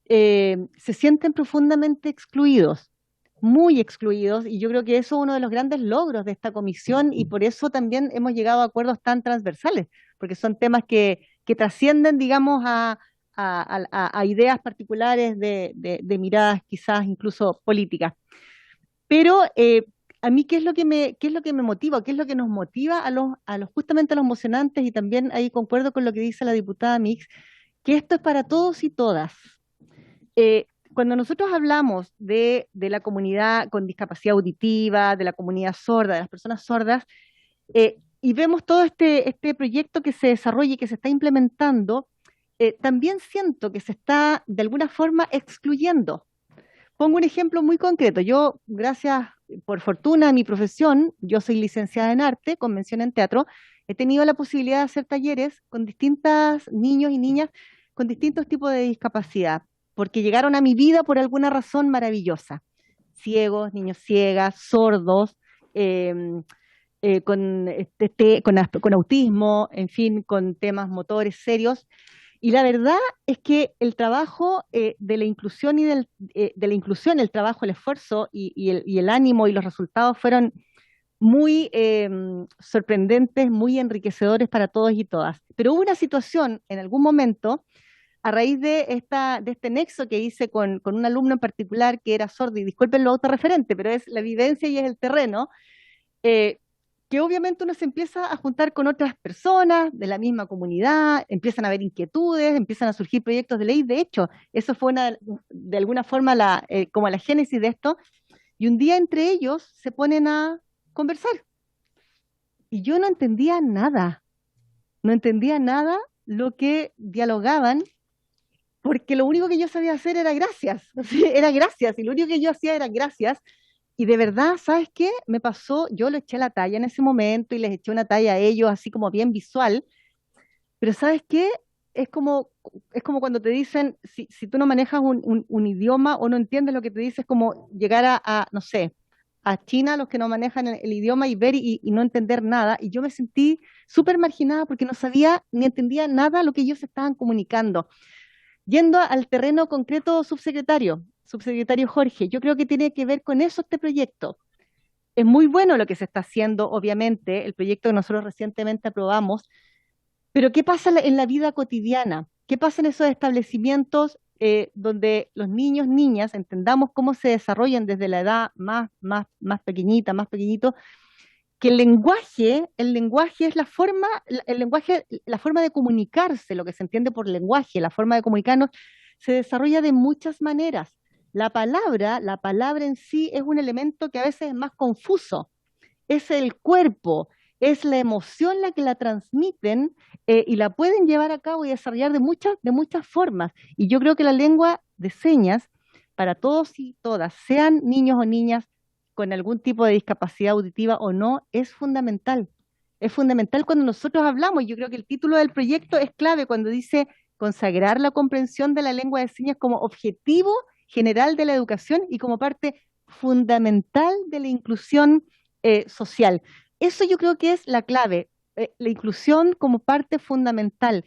se sienten profundamente excluidos, muy excluidos, y yo creo que eso es uno de los grandes logros de esta comisión, y por eso también hemos llegado a acuerdos tan transversales, porque son temas que trascienden, digamos, a ideas particulares de miradas quizás incluso políticas. Pero a mí, ¿qué es lo que me motiva? ¿Qué es lo que nos motiva justamente a los mocionantes? Y también ahí concuerdo con lo que dice la diputada Mix, que esto es para todos y todas. Cuando nosotros hablamos de la comunidad con discapacidad auditiva, de la comunidad sorda, de las personas sordas, y vemos todo este proyecto que se desarrolla y que se está implementando, también siento que se está de alguna forma excluyendo. Pongo un ejemplo muy concreto. Yo, gracias, por fortuna, a mi profesión, yo soy licenciada en arte, con mención en teatro, he tenido la posibilidad de hacer talleres con distintos niños y niñas con distintos tipos de discapacidad, porque llegaron a mi vida por alguna razón maravillosa. Ciegos, niños ciegas, sordos, con autismo, en fin, con temas motores serios. Y la verdad es que el trabajo de la inclusión el trabajo, el esfuerzo y el ánimo y los resultados fueron muy sorprendentes, muy enriquecedores para todos y todas. Pero hubo una situación en algún momento, a raíz de este nexo que hice con un alumno en particular que era sordo, y disculpen lo autorreferente, pero es la vivencia y es el terreno, que obviamente uno se empieza a juntar con otras personas de la misma comunidad, empiezan a haber inquietudes, empiezan a surgir proyectos de ley. De hecho, eso fue de alguna forma como la génesis de esto, y un día entre ellos se ponen a conversar. Y yo no entendía nada lo que dialogaban, porque lo único que yo sabía hacer era gracias, y lo único que yo hacía era gracias. Y de verdad, ¿sabes qué? Me pasó, yo le eché la talla en ese momento y les eché una talla a ellos, así como bien visual, pero ¿sabes qué? Es como cuando te dicen, si tú no manejas un idioma o no entiendes lo que te dice, es como llegar no sé, a China, los que no manejan el idioma, y ver y no entender nada. Y yo me sentí súper marginada porque no sabía ni entendía nada lo que ellos estaban comunicando. Yendo al terreno concreto, subsecretario Jorge, yo creo que tiene que ver con eso este proyecto. es muy bueno lo que se está haciendo, obviamente, el proyecto que nosotros recientemente aprobamos, pero ¿qué pasa en la vida cotidiana? ¿Qué pasa en esos establecimientos donde los niños, niñas, entendamos cómo se desarrollan desde la edad más pequeñita, más pequeñito, que el lenguaje es la forma de comunicarse, lo que se entiende por lenguaje, la forma de comunicarnos, se desarrolla de muchas maneras. La palabra en sí es un elemento que a veces es más confuso. Es el cuerpo, es la emoción la que la transmiten y la pueden llevar a cabo y desarrollar de muchas formas. Y yo creo que la lengua de señas, para todos y todas, sean niños o niñas con algún tipo de discapacidad auditiva o no, es fundamental. Es fundamental cuando nosotros hablamos. Yo creo que el título del proyecto es clave cuando dice consagrar la comprensión de la lengua de señas como objetivo general de la educación y como parte fundamental de la inclusión social. Eso yo creo que es la clave, la inclusión como parte fundamental.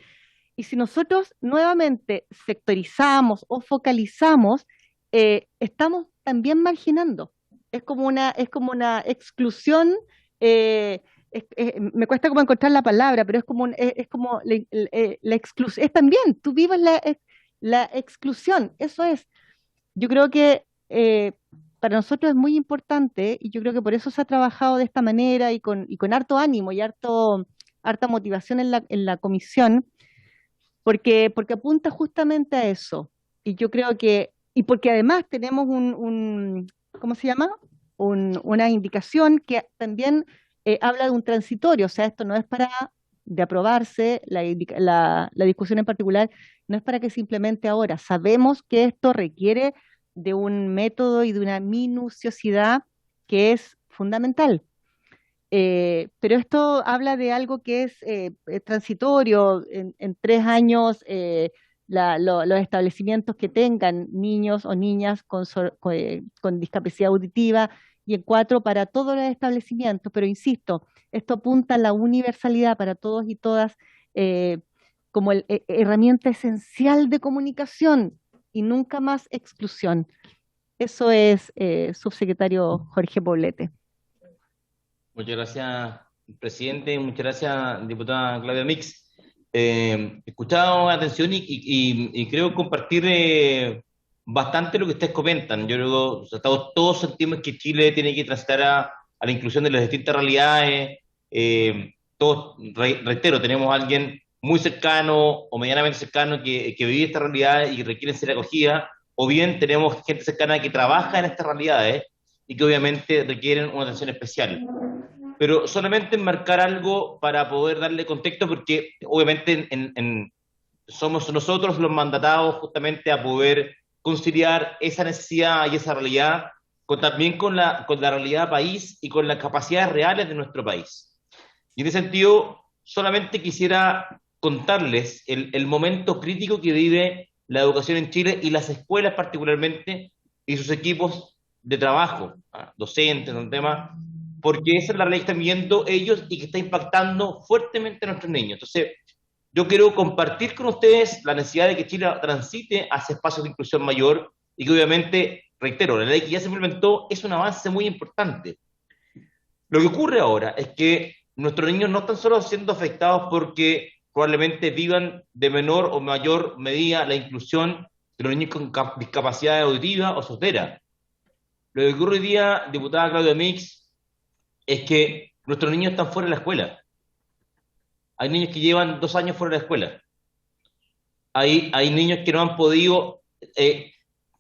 Y si nosotros nuevamente sectorizamos o focalizamos, estamos también marginando. Es como una exclusión, me cuesta como encontrar la palabra, pero es como la exclusión. Es también, tú vives la exclusión, eso es. Yo creo que para nosotros es muy importante y yo creo que por eso se ha trabajado de esta manera y con harto ánimo y harta motivación en la comisión, porque apunta justamente a eso. Y yo creo y porque además tenemos ¿cómo se llama? Una indicación que también habla de un transitorio, o sea, esto no es de aprobarse, la discusión en particular, no es para que simplemente ahora, sabemos que esto requiere de un método y de una minuciosidad que es fundamental. Pero esto habla de algo que es transitorio. En 3 años, los establecimientos que tengan niños o niñas con discapacidad auditiva y en 4 para todos los establecimientos. Pero insisto, esto apunta a la universalidad para todos y todas como herramienta esencial de comunicación y nunca más exclusión. Eso es, subsecretario Jorge Poblete. Muchas gracias, presidente. Muchas gracias, diputada Claudia Mix. He escuchado atención y creo compartir bastante lo que ustedes comentan. Yo creo que todos sentimos que Chile tiene que transitar a la inclusión de las distintas realidades. Todos, reitero, tenemos a alguien muy cercano o medianamente cercano que vive esta realidad y requiere ser acogida, o bien tenemos gente cercana que trabaja en estas realidades y que obviamente requieren una atención especial. Pero solamente enmarcar algo para poder darle contexto, porque obviamente somos nosotros los mandatados justamente a poder conciliar esa necesidad y esa realidad también con la realidad país y con las capacidades reales de nuestro país. Y en ese sentido, solamente quisiera contarles el momento crítico que vive la educación en Chile y las escuelas particularmente y sus equipos de trabajo, docentes, un tema, porque esa es la realidad que están viendo ellos y que está impactando fuertemente a nuestros niños. Entonces, yo quiero compartir con ustedes la necesidad de que Chile transite hacia espacios de inclusión mayor y que obviamente, reitero, la ley que ya se implementó es un avance muy importante. Lo que ocurre ahora es que nuestros niños no están solo siendo afectados porque probablemente vivan de menor o mayor medida la inclusión de los niños con discapacidad auditiva o sordera. Lo que ocurre hoy día, diputada Claudia Mix, es que nuestros niños están fuera de la escuela. Hay niños que llevan 2 años fuera de la escuela. Hay niños que no han podido,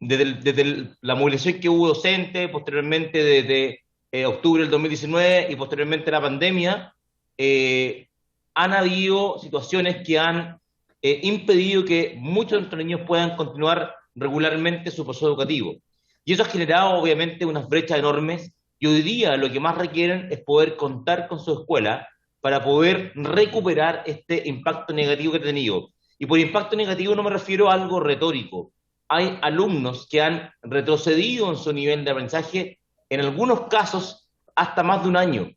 desde la movilización que hubo docente, posteriormente desde octubre del 2019 y posteriormente la pandemia, han habido situaciones que han impedido que muchos de nuestros niños puedan continuar regularmente su proceso educativo. Y eso ha generado obviamente unas brechas enormes y hoy día lo que más requieren es poder contar con su escuela para poder recuperar este impacto negativo que ha tenido. Y por impacto negativo no me refiero a algo retórico. Hay alumnos que han retrocedido en su nivel de aprendizaje, en algunos casos hasta más de 1 año.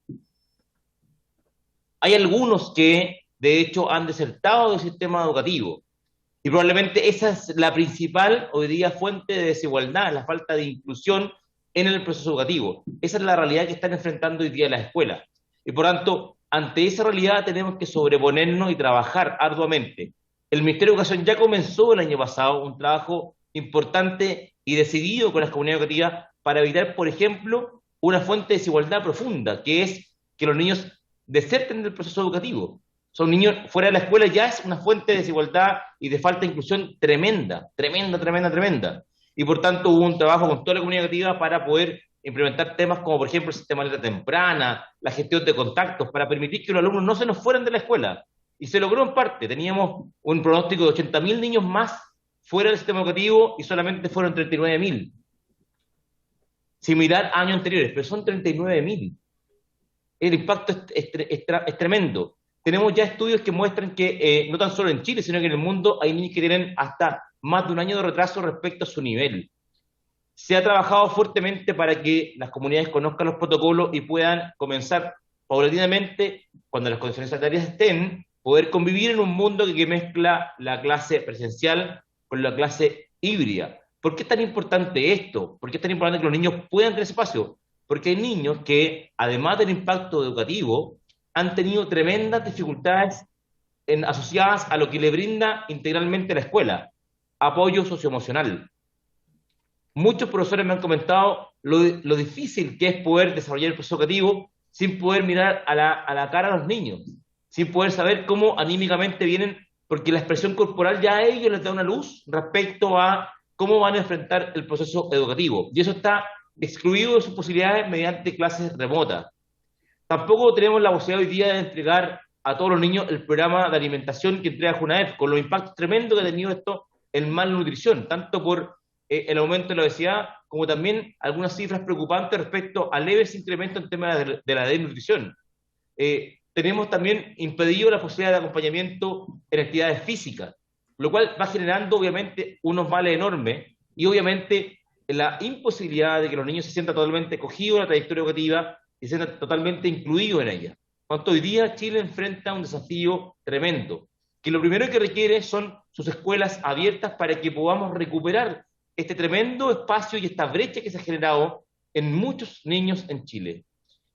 Hay algunos que, de hecho, han desertado del sistema educativo. Y probablemente esa es la principal, hoy día, fuente de desigualdad, la falta de inclusión en el proceso educativo. Esa es la realidad que están enfrentando hoy día las escuelas. Y por tanto, ante esa realidad tenemos que sobreponernos y trabajar arduamente. El Ministerio de Educación ya comenzó el año pasado un trabajo importante y decidido con las comunidades educativas para evitar, por ejemplo, una fuente de desigualdad profunda, que es que los niños deserten del proceso educativo. Son niños fuera de la escuela, ya es una fuente de desigualdad y de falta de inclusión tremenda. Y por tanto hubo un trabajo con toda la comunidad educativa para poder implementar temas como, por ejemplo, el sistema de alerta temprana, la gestión de contactos, para permitir que los alumnos no se nos fueran de la escuela. Y se logró en parte. Teníamos un pronóstico de 80.000 niños más fuera del sistema educativo y solamente fueron 39.000. Similar a años anteriores, pero son 39.000. El impacto es tremendo. Tenemos ya estudios que muestran que no tan solo en Chile, sino que en el mundo hay niños que tienen hasta más de un año de retraso respecto a su nivel. Se ha trabajado fuertemente para que las comunidades conozcan los protocolos y puedan comenzar paulatinamente, cuando las condiciones sanitarias estén, poder convivir en un mundo que mezcla la clase presencial con la clase híbrida. ¿Por qué es tan importante esto? ¿Por qué es tan importante que los niños puedan tener espacio? Porque hay niños que, además del impacto educativo, han tenido tremendas dificultades asociadas a lo que le brinda integralmente la escuela: apoyo socioemocional. Muchos profesores me han comentado lo difícil que es poder desarrollar el proceso educativo sin poder mirar a la cara a los niños, sin poder saber cómo anímicamente vienen, porque la expresión corporal ya a ellos les da una luz respecto a cómo van a enfrentar el proceso educativo. Y eso está excluido de sus posibilidades mediante clases remotas. Tampoco tenemos la posibilidad hoy día de entregar a todos los niños el programa de alimentación que entrega Junaed, con los impactos tremendos que ha tenido esto en malnutrición, tanto por el aumento de la obesidad, como también algunas cifras preocupantes respecto a leves incrementos en temas de la desnutrición. Tenemos también impedido la posibilidad de acompañamiento en actividades físicas, lo cual va generando obviamente unos males enormes y obviamente la imposibilidad de que los niños se sientan totalmente cogidos en la trayectoria educativa y se sientan totalmente incluidos en ella. Cuanto hoy día Chile enfrenta un desafío tremendo, que lo primero que requiere son sus escuelas abiertas para que podamos recuperar este tremendo espacio y esta brecha que se ha generado en muchos niños en Chile.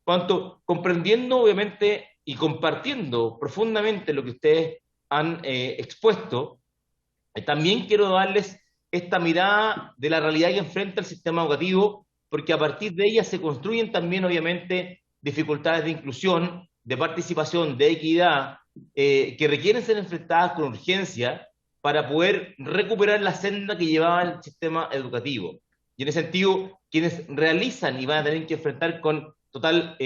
Cuanto comprendiendo obviamente y compartiendo profundamente lo que ustedes han expuesto, también quiero darles esta mirada de la realidad que enfrenta el sistema educativo, porque a partir de ella se construyen también obviamente dificultades de inclusión, de participación, de equidad, que requieren ser enfrentadas con urgencia para poder recuperar la senda que llevaba el sistema educativo. Y en ese sentido, quienes realizan y van a tener que enfrentar con total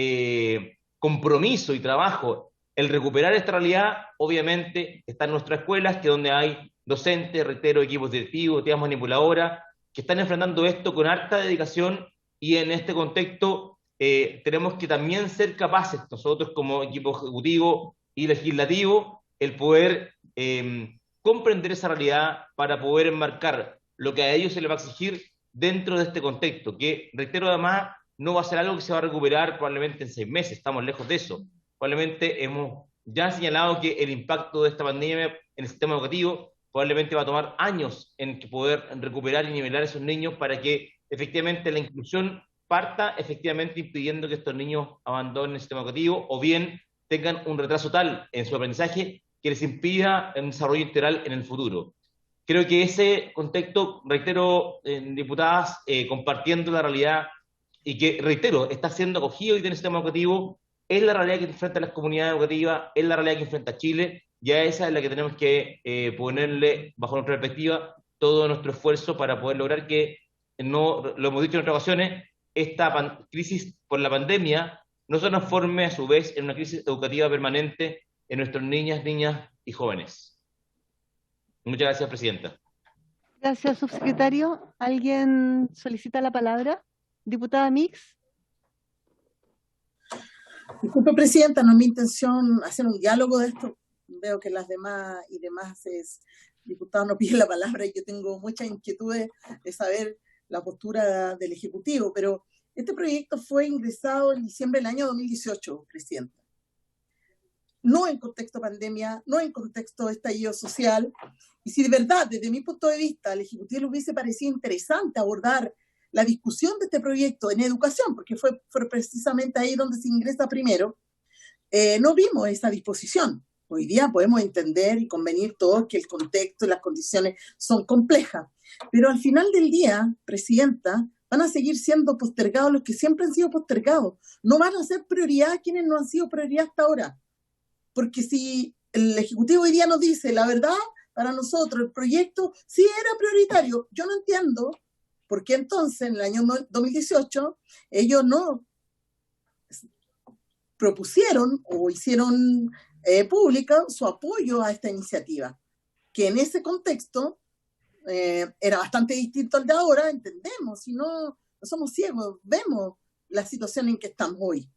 compromiso y trabajo el recuperar esta realidad, obviamente están nuestras escuelas, que donde hay docentes, reitero, equipos directivos, tías manipuladoras, que están enfrentando esto con harta dedicación, y en este contexto tenemos que también ser capaces, nosotros como equipo ejecutivo y legislativo, el poder comprender esa realidad para poder enmarcar lo que a ellos se les va a exigir dentro de este contexto, que, reitero además, no va a ser algo que se va a recuperar probablemente en 6 meses, estamos lejos de eso. Probablemente hemos ya señalado que el impacto de esta pandemia en el sistema educativo probablemente va a tomar años en poder recuperar y nivelar a esos niños para que efectivamente la inclusión parta efectivamente impidiendo que estos niños abandonen el sistema educativo o bien tengan un retraso tal en su aprendizaje que les impida un desarrollo integral en el futuro. Creo que ese contexto, reitero, diputadas, compartiendo la realidad y que, reitero, está siendo acogido hoy en el sistema educativo, es la realidad que enfrenta las comunidades educativas, es la realidad que enfrenta Chile, y a esa es la que tenemos que ponerle, bajo nuestra perspectiva, todo nuestro esfuerzo para poder lograr que, no, lo hemos dicho en otras ocasiones, esta crisis por la pandemia no se transforme a su vez en una crisis educativa permanente en nuestras niñas y jóvenes. Muchas gracias, Presidenta. Gracias, subsecretario. ¿Alguien solicita la palabra? Diputada Mix. Disculpe, Presidenta, no es mi intención hacer un diálogo de esto. Veo que las demás diputados no piden la palabra y yo tengo muchas inquietudes de saber la postura del Ejecutivo, pero este proyecto fue ingresado en diciembre del año 2018, Presidenta. No en contexto pandemia, no en contexto de estallido social, y si de verdad, desde mi punto de vista, al Ejecutivo le hubiese parecido interesante abordar la discusión de este proyecto en educación, porque fue precisamente ahí donde se ingresa primero, no vimos esa disposición. Hoy día podemos entender y convenir todos que el contexto y las condiciones son complejas, pero al final del día, Presidenta, van a seguir siendo postergados los que siempre han sido postergados. No van a ser prioridad quienes no han sido prioridad hasta ahora. Porque si el Ejecutivo hoy día nos dice, la verdad, para nosotros el proyecto sí era prioritario, yo no entiendo por qué entonces en el año 2018 ellos no propusieron o hicieron pública su apoyo a esta iniciativa, que en ese contexto era bastante distinto al de ahora, entendemos, si no, no somos ciegos, vemos la situación en que estamos hoy.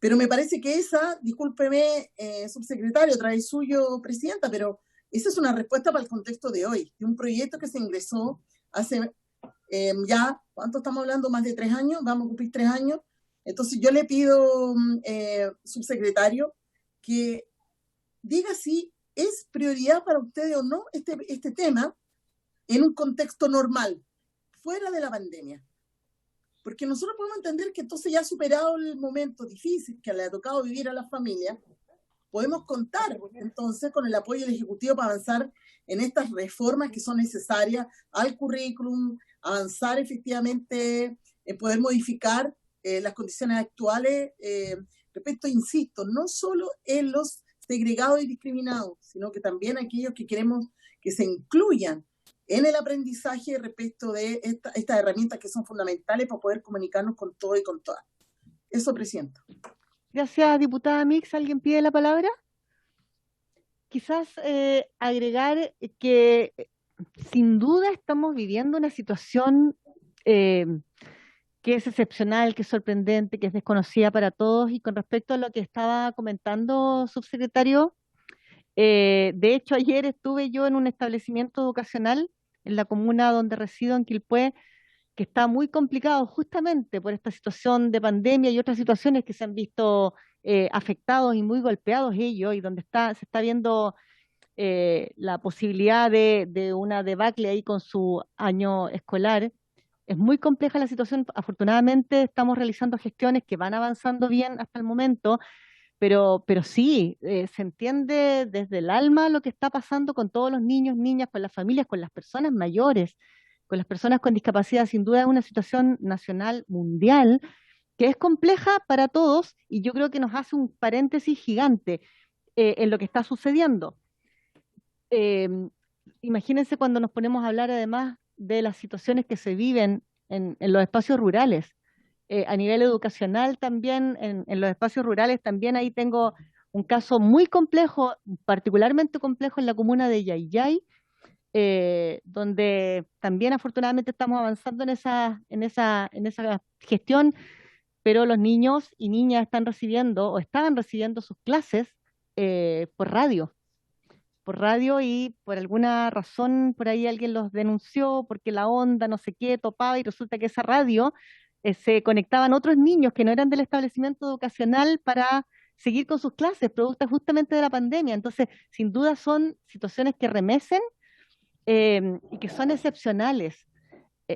Pero me parece que esa, discúlpeme, subsecretario, trae suyo, Presidenta, pero esa es una respuesta para el contexto de hoy, de un proyecto que se ingresó hace ya, ¿cuánto estamos hablando? Más de 3 años, vamos a cumplir 3 años. Entonces yo le pido, subsecretario, que diga si es prioridad para ustedes o no este tema en un contexto normal, fuera de la pandemia. Porque nosotros podemos entender que entonces ya superado el momento difícil que le ha tocado vivir a las familias, podemos contar entonces con el apoyo del Ejecutivo para avanzar en estas reformas que son necesarias al currículum, avanzar efectivamente en poder modificar las condiciones actuales respecto, insisto, no solo en los segregados y discriminados, sino que también aquellos que queremos que se incluyan en el aprendizaje respecto de estas herramientas que son fundamentales para poder comunicarnos con todo y con todas. Eso, Presidenta. Gracias, diputada Mix. ¿Alguien pide la palabra? Quizás agregar que sin duda estamos viviendo una situación que es excepcional, que es sorprendente, que es desconocida para todos. Y con respecto a lo que estaba comentando, subsecretario, de hecho ayer estuve yo en un establecimiento educacional en la comuna donde resido, en Quilpué, que está muy complicado justamente por esta situación de pandemia y otras situaciones que se han visto afectados y muy golpeados ellos, y donde se está viendo la posibilidad de una debacle ahí con su año escolar. Es muy compleja la situación. Afortunadamente estamos realizando gestiones que van avanzando bien hasta el momento, pero sí, se entiende desde el alma lo que está pasando con todos los niños, niñas, con las familias, con las personas mayores, con las personas con discapacidad. Sin duda es una situación nacional, mundial, que es compleja para todos, y yo creo que nos hace un paréntesis gigante en lo que está sucediendo. Imagínense cuando nos ponemos a hablar además de las situaciones que se viven en los espacios rurales. A nivel educacional también, en los espacios rurales también ahí tengo un caso muy complejo, particularmente complejo en la comuna de Yayay, donde también afortunadamente estamos avanzando en esa gestión, pero los niños y niñas están recibiendo o estaban recibiendo sus clases por radio, y por alguna razón por ahí alguien los denunció porque la onda no sé qué topaba, y resulta que esa radio se conectaban otros niños que no eran del establecimiento educacional para seguir con sus clases, producto justamente de la pandemia. Entonces, sin duda son situaciones que remecen y que son excepcionales.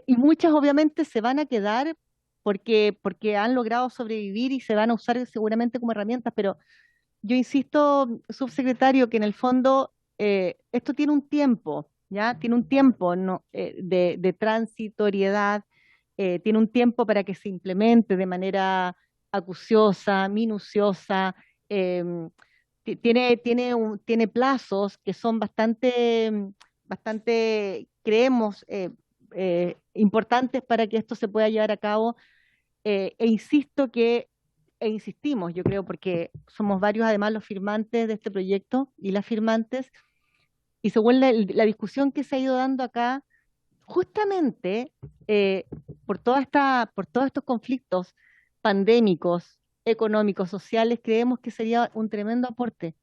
Y muchas obviamente se van a quedar porque han logrado sobrevivir y se van a usar seguramente como herramientas, pero yo insisto, subsecretario, que en el fondo esto tiene un tiempo, ¿ya? Tiene un tiempo, ¿no? de transitoriedad, tiene un tiempo para que se implemente de manera acuciosa, minuciosa, tiene plazos que son bastante, creemos, importantes para que esto se pueda llevar a cabo, insistimos, yo creo, porque somos varios además los firmantes de este proyecto y las firmantes, y según la discusión que se ha ido dando acá, justamente por todos estos conflictos pandémicos, económicos, sociales, creemos que sería un tremendo aporte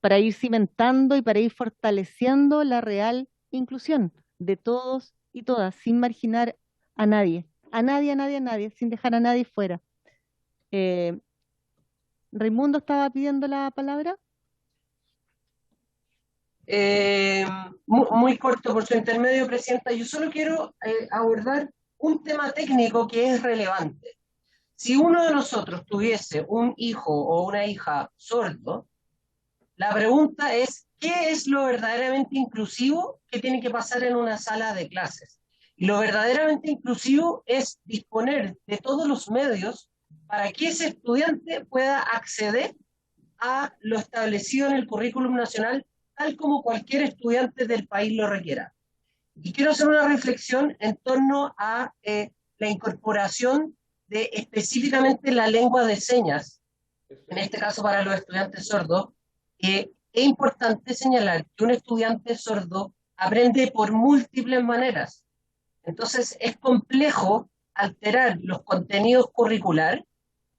para ir cimentando y para ir fortaleciendo la real inclusión de todos y todas, sin marginar a nadie, sin dejar a nadie fuera. Raimundo estaba pidiendo la palabra. muy corto por su intermedio, Presidenta. Yo solo quiero abordar un tema técnico que es relevante. Si uno de nosotros tuviese un hijo o una hija sordo, la pregunta es, ¿qué es lo verdaderamente inclusivo que tiene que pasar en una sala de clases? Y lo verdaderamente inclusivo es disponer de todos los medios para que ese estudiante pueda acceder a lo establecido en el currículum nacional, tal como cualquier estudiante del país lo requiera. Y quiero hacer una reflexión en torno a la incorporación de específicamente la lengua de señas, en este caso para los estudiantes sordos. Es importante señalar que un estudiante sordo aprende por múltiples maneras. Entonces es complejo alterar los contenidos curriculares,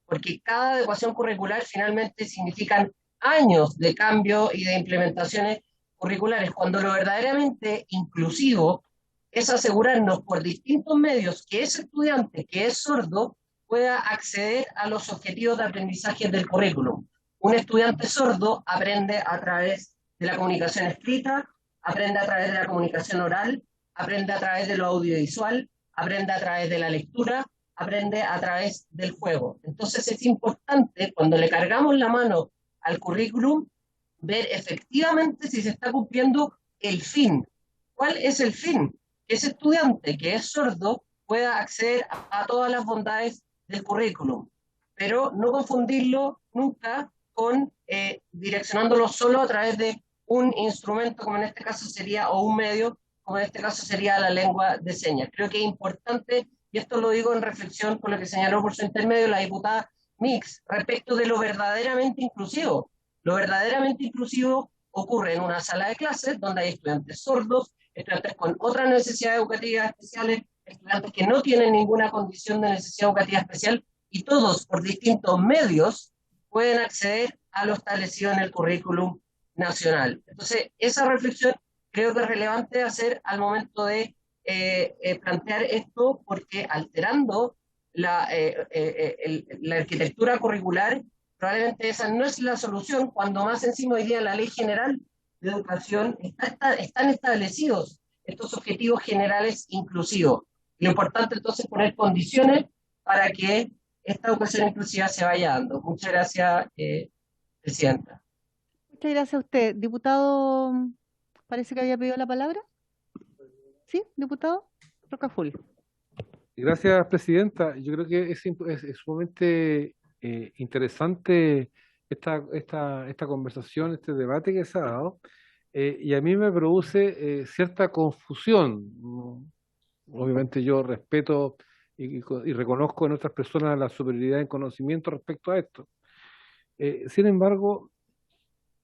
porque cada adecuación curricular finalmente significan años de cambio y de implementaciones curriculares, cuando lo verdaderamente inclusivo es asegurarnos por distintos medios que ese estudiante que es sordo pueda acceder a los objetivos de aprendizaje del currículum. Un estudiante sordo aprende a través de la comunicación escrita, aprende a través de la comunicación oral, aprende a través de lo audiovisual, aprende a través de la lectura, aprende a través del juego. Entonces es importante, cuando le cargamos la mano al currículum, ver efectivamente si se está cumpliendo el fin. ¿Cuál es el fin? Que ese estudiante que es sordo pueda acceder a todas las bondades del currículum, pero no confundirlo nunca con direccionándolo solo a través de un instrumento, como en este caso sería, o un medio, como en este caso sería la lengua de señas. Creo que es importante, y esto lo digo en reflexión con lo que señaló por su intermedio la diputada Mix, respecto de lo verdaderamente inclusivo. Lo verdaderamente inclusivo ocurre en una sala de clases donde hay estudiantes sordos, estudiantes con otras necesidades educativas especiales, estudiantes que no tienen ninguna condición de necesidad educativa especial, y todos por distintos medios pueden acceder a lo establecido en el currículum nacional. Entonces, esa reflexión creo que es relevante hacer al momento de plantear esto, porque alterando la arquitectura curricular, probablemente esa no es la solución, cuando más encima hoy día la Ley General de Educación están establecidos estos objetivos generales inclusivos. Lo importante entonces es poner condiciones para que esta educación inclusiva se vaya dando. Muchas gracias, Presidenta. Muchas gracias a usted. Diputado, parece que había pedido la palabra. ¿Sí, diputado? Rocaful. Gracias, Presidenta. Yo creo que es sumamente interesante esta conversación, este debate que se ha dado, y a mí me produce cierta confusión. Obviamente yo respeto y reconozco en otras personas la superioridad en conocimiento respecto a esto. Sin embargo,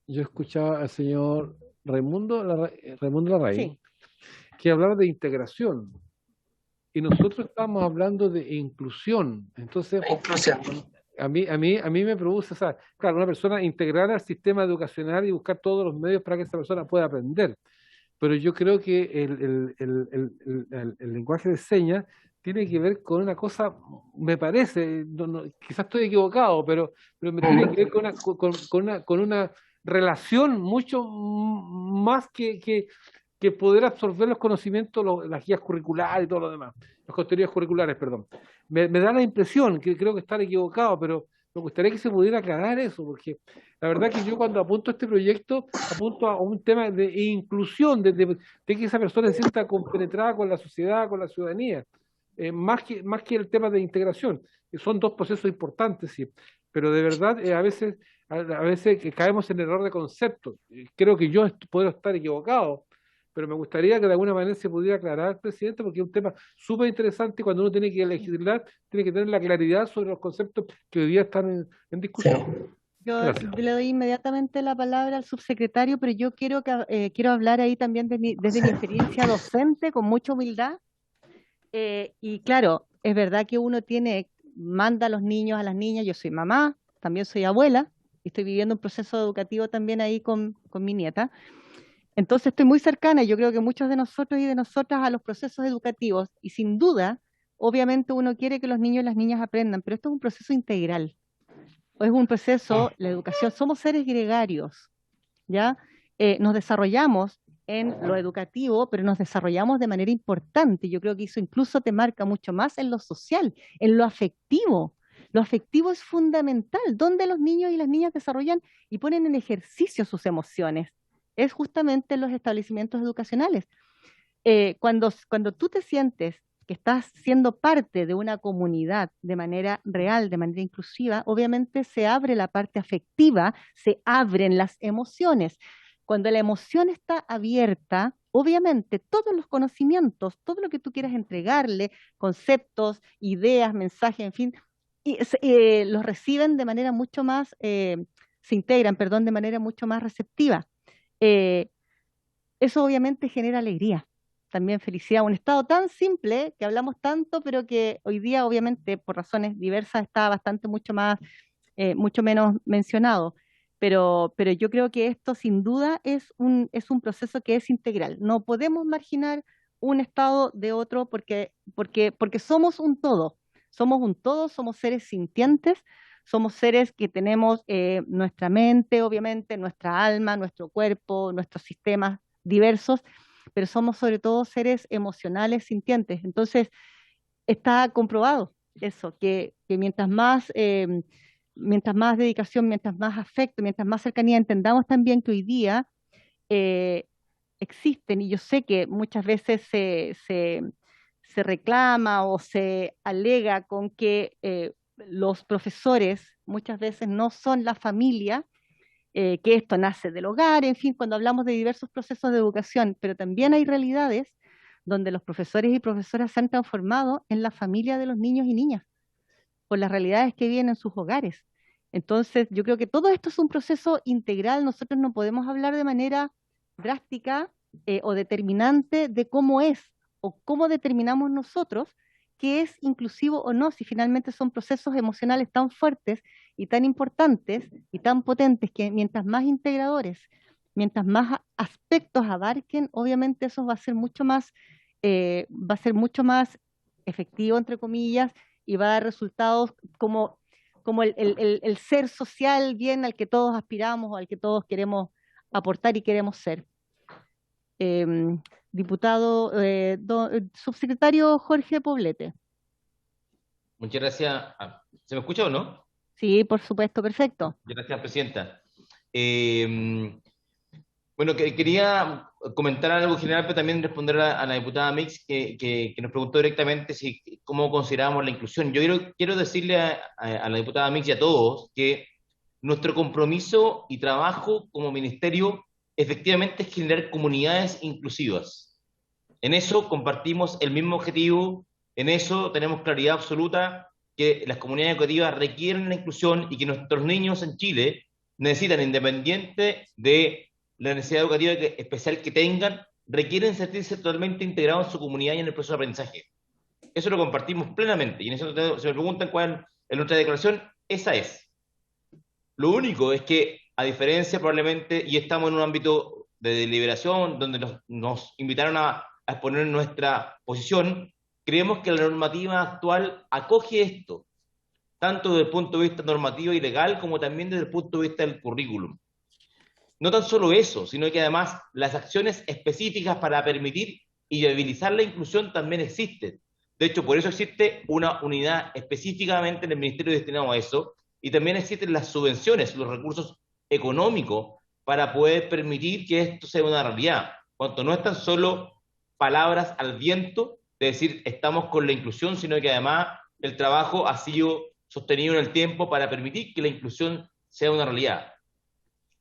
yo escuchaba al señor Raimundo Larraín, Sí. que hablaba de integración, y nosotros estamos hablando de inclusión. Entonces, Inclusión. a mí me produce, o sea, claro, una persona integrar al sistema educacional y buscar todos los medios para que esa persona pueda aprender. Pero yo creo que el lenguaje de señas tiene que ver con una cosa, me parece, quizás estoy equivocado, pero me tiene que ver con una relación mucho más que poder absorber los conocimientos, las guías curriculares y todo lo demás, los contenidos curriculares, perdón. Me da la impresión, que creo que estar equivocado, pero me gustaría que se pudiera aclarar eso, porque la verdad que yo cuando apunto a este proyecto, apunto a un tema de inclusión, de que esa persona se sienta compenetrada con la sociedad, con la ciudadanía, más que el tema de integración. Son dos procesos importantes, sí, pero de verdad a veces que caemos en error de concepto. Creo que yo puedo estar equivocado, pero me gustaría que de alguna manera se pudiera aclarar, Presidente, porque es un tema súper interesante y cuando uno tiene que legislar, tiene que tener la claridad sobre los conceptos que hoy día están en discusión. Yo Gracias. le doy inmediatamente la palabra al subsecretario, pero yo quiero hablar ahí también desde mi experiencia docente, con mucha humildad. Y claro, es verdad que uno manda a los niños, a las niñas. Yo soy mamá, también soy abuela, y estoy viviendo un proceso educativo también ahí con mi nieta. Entonces estoy muy cercana, y yo creo que muchos de nosotros y de nosotras, a los procesos educativos, y sin duda, obviamente uno quiere que los niños y las niñas aprendan, pero esto es un proceso integral. Es un proceso, la educación, somos seres gregarios, ¿ya? Nos desarrollamos en lo educativo, pero nos desarrollamos de manera importante. Yo creo que eso incluso te marca mucho más en lo social, en lo afectivo. Lo afectivo es fundamental, donde los niños y las niñas desarrollan y ponen en ejercicio sus emociones. Es justamente en los establecimientos educacionales. Cuando tú te sientes que estás siendo parte de una comunidad de manera real, de manera inclusiva, obviamente se abre la parte afectiva, se abren las emociones. Cuando la emoción está abierta, obviamente todos los conocimientos, todo lo que tú quieras entregarle, conceptos, ideas, mensajes, en fin, los reciben de manera mucho más, se integran, perdón, de manera mucho más receptiva. Eh, Eso obviamente genera alegría, también felicidad. Un estado tan simple que hablamos tanto, pero que hoy día obviamente por razones diversas está bastante mucho menos mencionado. Pero yo creo que esto sin duda es un proceso que es integral. No podemos marginar un estado de otro porque somos un todo, somos seres sintientes, somos seres que tenemos nuestra mente, obviamente, nuestra alma, nuestro cuerpo, nuestros sistemas diversos, pero somos sobre todo seres emocionales, sintientes. Entonces, está comprobado eso, que mientras más dedicación, mientras más afecto, mientras más cercanía, entendamos también que hoy día eh, existen, y yo sé que muchas veces se reclama o se alega con que los profesores muchas veces no son la familia, que esto nace del hogar, en fin, cuando hablamos de diversos procesos de educación, pero también hay realidades donde los profesores y profesoras se han transformado en la familia de los niños y niñas, por las realidades que viven en sus hogares. Entonces, yo creo que todo esto es un proceso integral, nosotros no podemos hablar de manera drástica o determinante de cómo es o cómo determinamos nosotros qué es inclusivo o no, si finalmente son procesos emocionales tan fuertes y tan importantes y tan potentes que mientras más integradores, mientras más aspectos abarquen, obviamente eso va a ser mucho más efectivo, entre comillas, y va a dar resultados como el ser social bien al que todos aspiramos o al que todos queremos aportar y queremos ser. Diputado, subsecretario Jorge Poblete. Muchas gracias. ¿Se me escucha o no? Sí, por supuesto, perfecto. Gracias, presidenta. Bueno, quería comentar algo general, pero también responder a la diputada Mix, que nos preguntó directamente cómo consideramos la inclusión. Yo quiero decirle a la diputada Mix y a todos que nuestro compromiso y trabajo como ministerio efectivamente es generar comunidades inclusivas. En eso compartimos el mismo objetivo, en eso tenemos claridad absoluta que las comunidades educativas requieren la inclusión y que nuestros niños en Chile necesitan, independiente de la necesidad educativa especial que tengan, requieren sentirse totalmente integrados en su comunidad y en el proceso de aprendizaje. Eso lo compartimos plenamente, y en eso se me preguntan cuál es nuestra declaración, esa es. Lo único es que, a diferencia probablemente, y estamos en un ámbito de deliberación donde nos invitaron a exponer nuestra posición, creemos que la normativa actual acoge esto, tanto desde el punto de vista normativo y legal como también desde el punto de vista del currículum. No tan solo eso, sino que además las acciones específicas para permitir y viabilizar la inclusión también existen. De hecho, por eso existe una unidad específicamente en el Ministerio destinado a eso, y también existen las subvenciones, los recursos económicos para poder permitir que esto sea una realidad. Cuanto no están solo palabras al viento de decir estamos con la inclusión, sino que además el trabajo ha sido sostenido en el tiempo para permitir que la inclusión sea una realidad.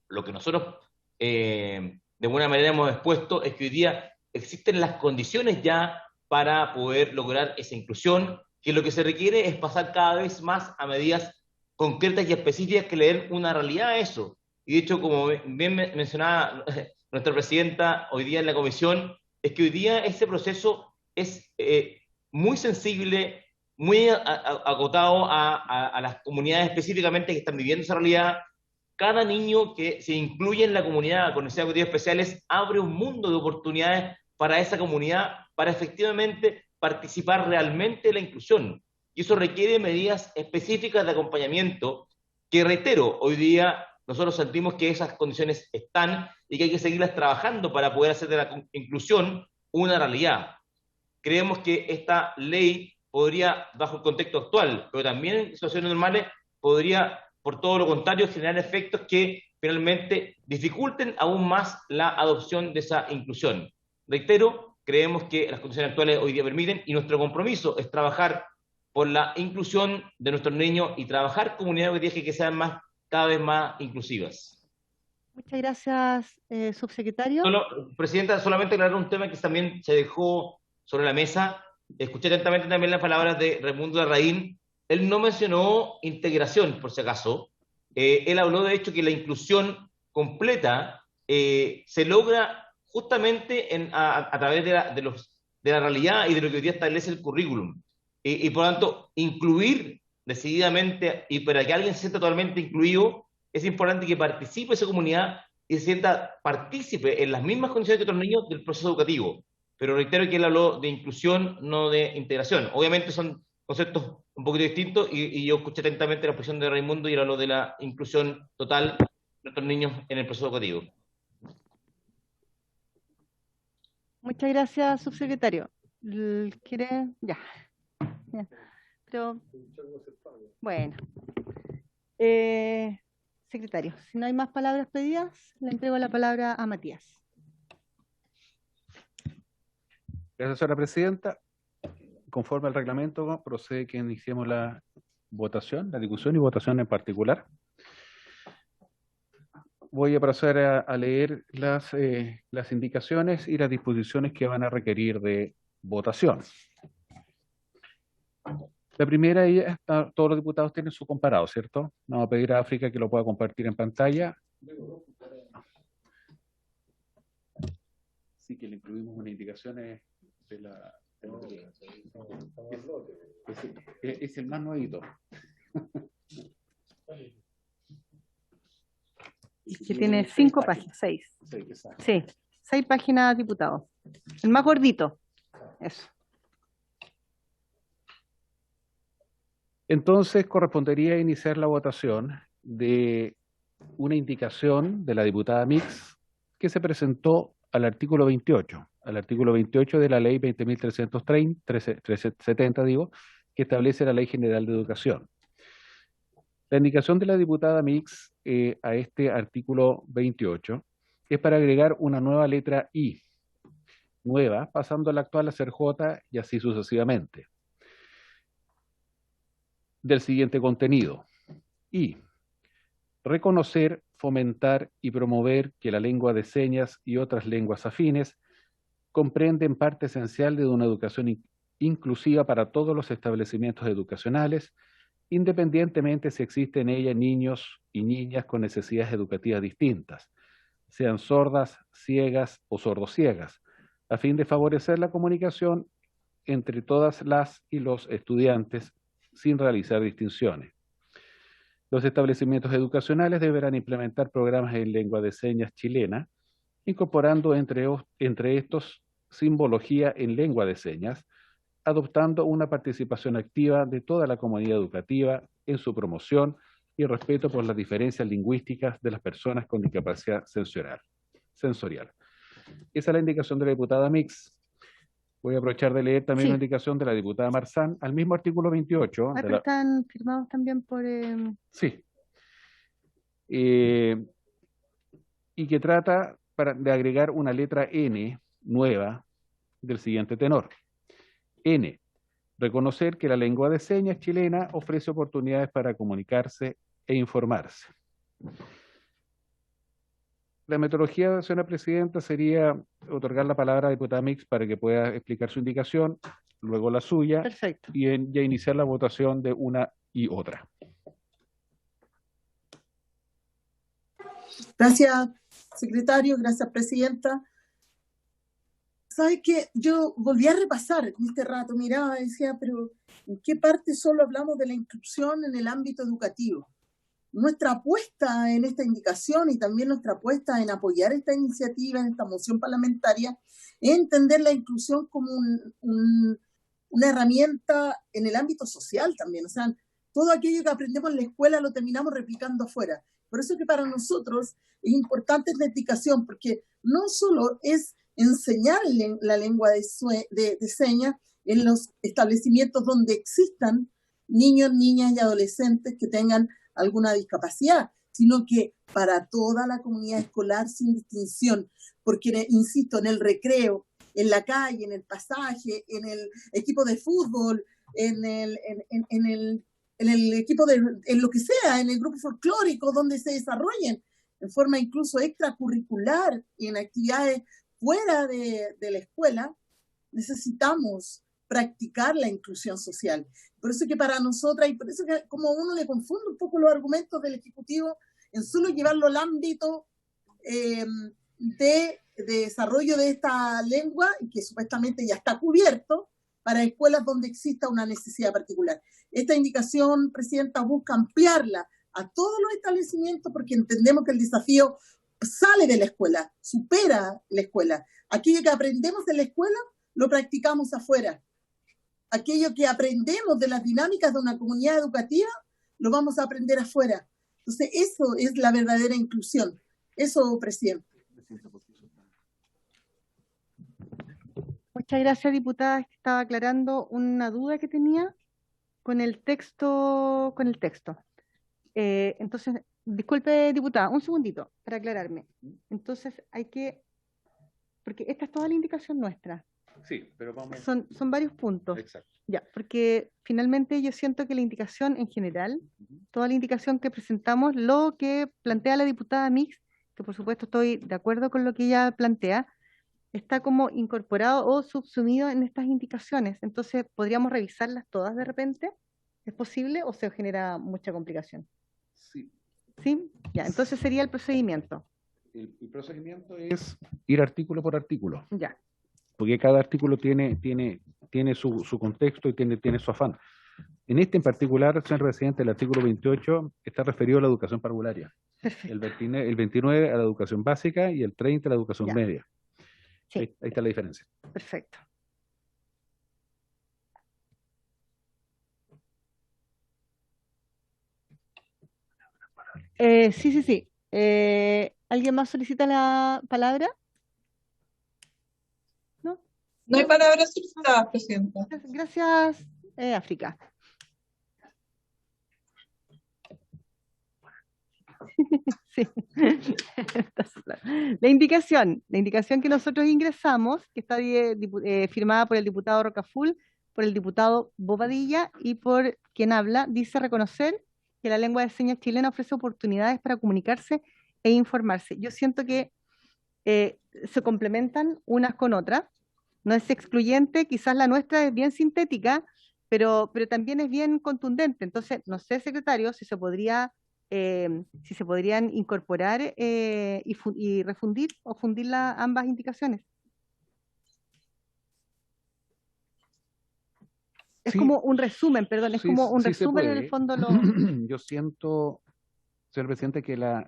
Lo que nosotros de buena manera hemos expuesto es que hoy día existen las condiciones ya para poder lograr esa inclusión, que lo que se requiere es pasar cada vez más a medidas concretas y específicas que le den una realidad a eso. Y de hecho, como bien mencionaba nuestra presidenta hoy día en la comisión, es que hoy día ese proceso es muy sensible, muy acotado a las comunidades específicamente que están viviendo esa realidad. Cada niño que se incluye en la comunidad con necesidades educativas especiales abre un mundo de oportunidades para esa comunidad, para efectivamente participar realmente en la inclusión. Y eso requiere medidas específicas de acompañamiento que, reitero, hoy día nosotros sentimos que esas condiciones están y que hay que seguirlas trabajando para poder hacer de la inclusión una realidad. Creemos que esta ley podría, bajo el contexto actual, pero también en situaciones normales, podría, por todo lo contrario, generar efectos que finalmente dificulten aún más la adopción de esa inclusión. Reitero, creemos que las condiciones actuales hoy día permiten, y nuestro compromiso es trabajar por la inclusión de nuestros niños y trabajar comunidades que sean cada vez más inclusivas. Muchas gracias, subsecretario. Presidenta, solamente aclarar un tema que también se dejó sobre la mesa. Escuché atentamente también las palabras de Raimundo Larraín. Él no mencionó integración, por si acaso. Él habló de hecho que la inclusión completa se logra justamente a través de la realidad y de lo que hoy día establece el currículum. Y por lo tanto, incluir decididamente, y para que alguien se sienta totalmente incluido, es importante que participe esa comunidad y se sienta partícipe en las mismas condiciones que otros niños del proceso educativo. Pero reitero que él habló de inclusión, no de integración. Obviamente son conceptos un poquito distintos y yo escuché atentamente la posición de Raimundo y él habló de la inclusión total de nuestros niños en el proceso educativo. Muchas gracias, subsecretario. ¿Quiere? Ya. Pero, bueno. Secretario, si no hay más palabras pedidas, le entrego la palabra a Matías. Gracias, señora presidenta. Conforme al reglamento, procede que iniciemos la votación, la discusión y votación en particular. Voy a proceder a leer las indicaciones y las disposiciones que van a requerir de votación. La primera, todos los diputados tienen su comparado, ¿cierto? Vamos a pedir a África que lo pueda compartir en pantalla. Sí, que le incluimos unas indicaciones de la... Es el más nuevito. Que tiene 5 páginas, 6. Sí, 6 páginas, diputado. El más gordito. Eso. Entonces, correspondería iniciar la votación de una indicación de la diputada Mix que se presentó al artículo 28 de la ley 20.370, que establece la Ley General de Educación. La indicación de la diputada Mix a este artículo 28 es para agregar una nueva letra I, nueva, pasando a la actual a ser J y así sucesivamente. Del siguiente contenido. I. Reconocer, fomentar y promover que la lengua de señas y otras lenguas afines comprenden parte esencial de una educación inclusiva para todos los establecimientos educacionales, independientemente si existen en ella niños y niñas con necesidades educativas distintas, sean sordas, ciegas o sordociegas, a fin de favorecer la comunicación entre todas las y los estudiantes sin realizar distinciones. Los establecimientos educacionales deberán implementar programas en lengua de señas chilena, incorporando entre estos simbología en lengua de señas, adoptando una participación activa de toda la comunidad educativa en su promoción y respeto por las diferencias lingüísticas de las personas con discapacidad sensorial. Esa es la indicación de la diputada Mix. Voy a aprovechar de leer también la indicación de la diputada Marzán al mismo artículo 28. Pero están firmados también por... Sí. Y que trata de agregar una letra N nueva del siguiente tenor. N. Reconocer que la lengua de señas chilena ofrece oportunidades para comunicarse e informarse. La metodología, señora presidenta, sería otorgar la palabra a la diputada Mix para que pueda explicar su indicación, luego la suya. Perfecto. Y ya iniciar la votación de una y otra. Gracias, secretario. Gracias, presidenta. ¿Sabe qué? Yo volví a repasar en este rato, miraba y decía, pero ¿en qué parte solo hablamos de la inclusión en el ámbito educativo? Nuestra apuesta en esta indicación y también nuestra apuesta en apoyar esta iniciativa, en esta moción parlamentaria, es entender la inclusión como una herramienta en el ámbito social también. O sea, todo aquello que aprendemos en la escuela lo terminamos replicando afuera. Por eso que para nosotros es importante esta indicación, porque no solo es enseñar la lengua de señas en los establecimientos donde existan niños, niñas y adolescentes que tengan alguna discapacidad, sino que para toda la comunidad escolar sin distinción, porque, insisto, en el recreo, en la calle, en el pasaje, en el equipo de fútbol, en el equipo en lo que sea, en el grupo folclórico, donde se desarrollen en forma incluso extracurricular y en actividades fuera de la escuela, necesitamos practicar la inclusión social. Por eso que para nosotras, y por eso que como uno le confunde un poco los argumentos del Ejecutivo en solo llevarlo al ámbito de desarrollo de esta lengua, que supuestamente ya está cubierto, para escuelas donde exista una necesidad particular. Esta indicación, Presidenta, busca ampliarla a todos los establecimientos porque entendemos que el desafío sale de la escuela, supera la escuela. Aquello que aprendemos en la escuela, lo practicamos afuera. Aquello que aprendemos de las dinámicas de una comunidad educativa, lo vamos a aprender afuera. Entonces, eso es la verdadera inclusión. Eso, Presidente. Muchas gracias, diputada. Estaba aclarando una duda que tenía con el texto. Entonces, disculpe, diputada, un segundito para aclararme. Entonces, porque esta es toda la indicación nuestra. Sí, pero vamos. Son varios puntos. Exacto. Ya, porque finalmente yo siento que la indicación en general, toda la indicación que presentamos, lo que plantea la diputada Mix, que por supuesto estoy de acuerdo con lo que ella plantea, está como incorporado o subsumido en estas indicaciones. Entonces, ¿podríamos revisarlas todas de repente? ¿Es posible o se genera mucha complicación? Sí. ¿Sí? Ya, entonces sería el procedimiento. El procedimiento es ir artículo por artículo. Ya. Porque cada artículo tiene su contexto y tiene su afán. En este en particular, señor presidente, el artículo 28 está referido a la educación parvularia. El 29 a la educación básica y el 30 a la educación media. Sí. Ahí está la diferencia. Perfecto. Sí. ¿Alguien más solicita la palabra? ¿No? No hay palabras solicitadas, Presidenta. Gracias, África. Sí. La indicación que nosotros ingresamos, que está firmada por el diputado Rocaful, por el diputado Bobadilla y por quien habla, dice reconocer que la lengua de señas chilena ofrece oportunidades para comunicarse e informarse. Yo siento que se complementan unas con otras, no es excluyente, quizás la nuestra es bien sintética, pero también es bien contundente. Entonces, no sé, secretario, si se podrían incorporar y refundir o fundir ambas indicaciones. Es Sí. como un resumen, perdón, es Sí, como un sí se resumen en puede. el fondo. Yo siento, señor presidente, que la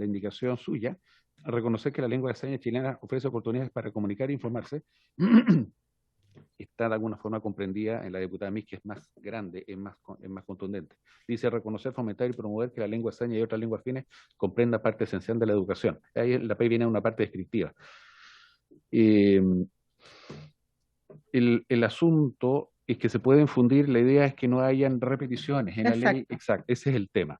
indicación suya, a reconocer que la lengua de señas chilena ofrece oportunidades para comunicar e informarse, está de alguna forma comprendida en la diputada Mix, que es más grande, es más contundente. Dice reconocer, fomentar y promover que la lengua de señas y otras lenguas afines comprenda parte esencial de la educación. Ahí la PEI viene a una parte descriptiva. El asunto es que se pueden fundir, la idea es que no hayan repeticiones en la ley. Exacto, ese es el tema.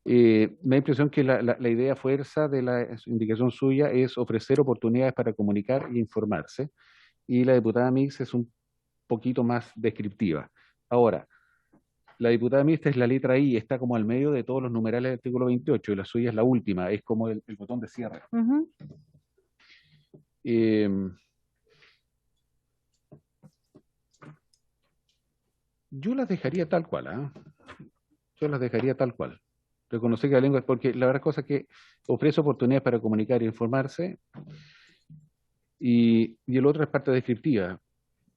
Me da impresión que la idea fuerza de la indicación suya es ofrecer oportunidades para comunicar e informarse, y la diputada Mix es un poquito más descriptiva. Ahora, la diputada Mix es la letra I, está como al medio de todos los numerales del artículo 28, y la suya es la última, es como el botón de cierre. Yo las dejaría tal cual, ¿eh? Yo las dejaría tal cual. Reconocer que la lengua, porque la verdad cosa es que ofrece oportunidades para comunicar e informarse, y el otro es parte descriptiva,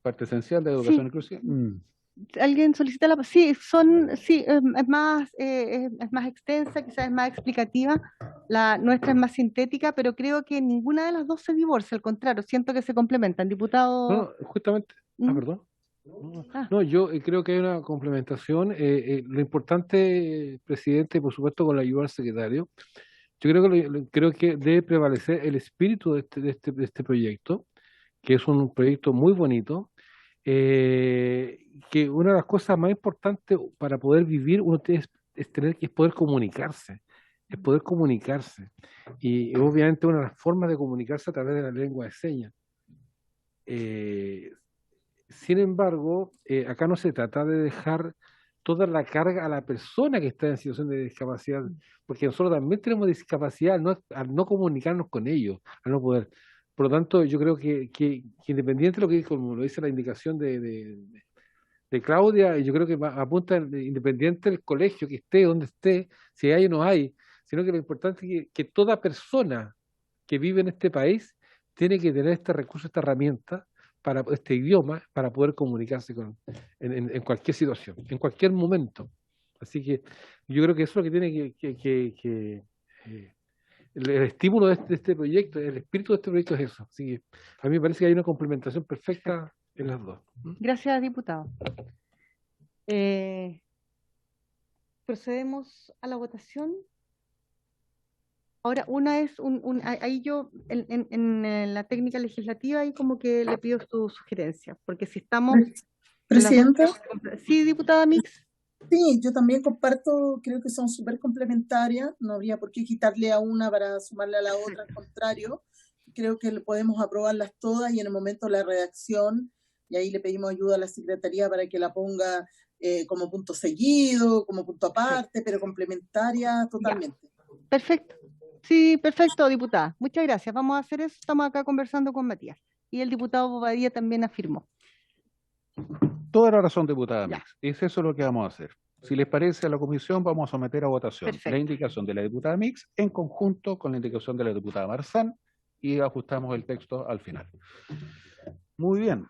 parte esencial de educación inclusiva. ¿Alguien solicita la? Sí, es más extensa, quizás es más explicativa. La nuestra es más sintética, pero creo que ninguna de las dos se divorcia, al contrario, siento que se complementan. Diputado. No, justamente, perdón. Ah, No, yo creo que hay una complementación. Lo importante, presidente, por supuesto, con la ayuda del secretario, yo creo que, creo que debe prevalecer el espíritu de este proyecto, que es un proyecto muy bonito, que una de las cosas más importantes para poder vivir uno tiene, es tener que es poder comunicarse, es poder comunicarse. Y obviamente una de las formas de comunicarse a través de la lengua de señas. Eh, Sin embargo, acá no se trata de dejar toda la carga a la persona que está en situación de discapacidad, porque nosotros también tenemos discapacidad al no comunicarnos con ellos, al no poder. Por lo tanto, yo creo que independiente de lo que como lo dice la indicación de Claudia, yo creo que apunta independiente del colegio que esté, donde esté, si hay o no hay, sino que lo importante es que toda persona que vive en este país tiene que tener este recurso, esta herramienta, para este idioma, para poder comunicarse en cualquier situación, en cualquier momento. Así que yo creo que eso es lo que tiene el estímulo de este proyecto, el espíritu de este proyecto es eso. Así que a mí me parece que hay una complementación perfecta en las dos. gracias, diputado. Procedemos a la votación. Ahora, una es ahí yo, en la técnica legislativa, ahí como que le pido su sugerencia, porque si estamos en las dos Presidenta, Sí, diputada Mix. sí, yo también comparto, creo que son súper complementarias, no habría por qué quitarle a una para sumarle a la otra, al contrario, creo que podemos aprobarlas todas y en el momento de la redacción, y ahí le pedimos ayuda a la Secretaría para que la ponga como punto seguido, como punto aparte, pero complementaria totalmente. Perfecto. Sí, perfecto, diputada. Muchas gracias. Vamos a hacer eso. Estamos acá conversando con Matías. Y el diputado Bobadilla también afirmó. Toda la razón, diputada Ya. Mix. Es eso lo que vamos a hacer. Si les parece a la comisión, vamos a someter a votación Perfecto. la indicación de la diputada Mix en conjunto con la indicación de la diputada Marzán y ajustamos el texto al final. Muy bien.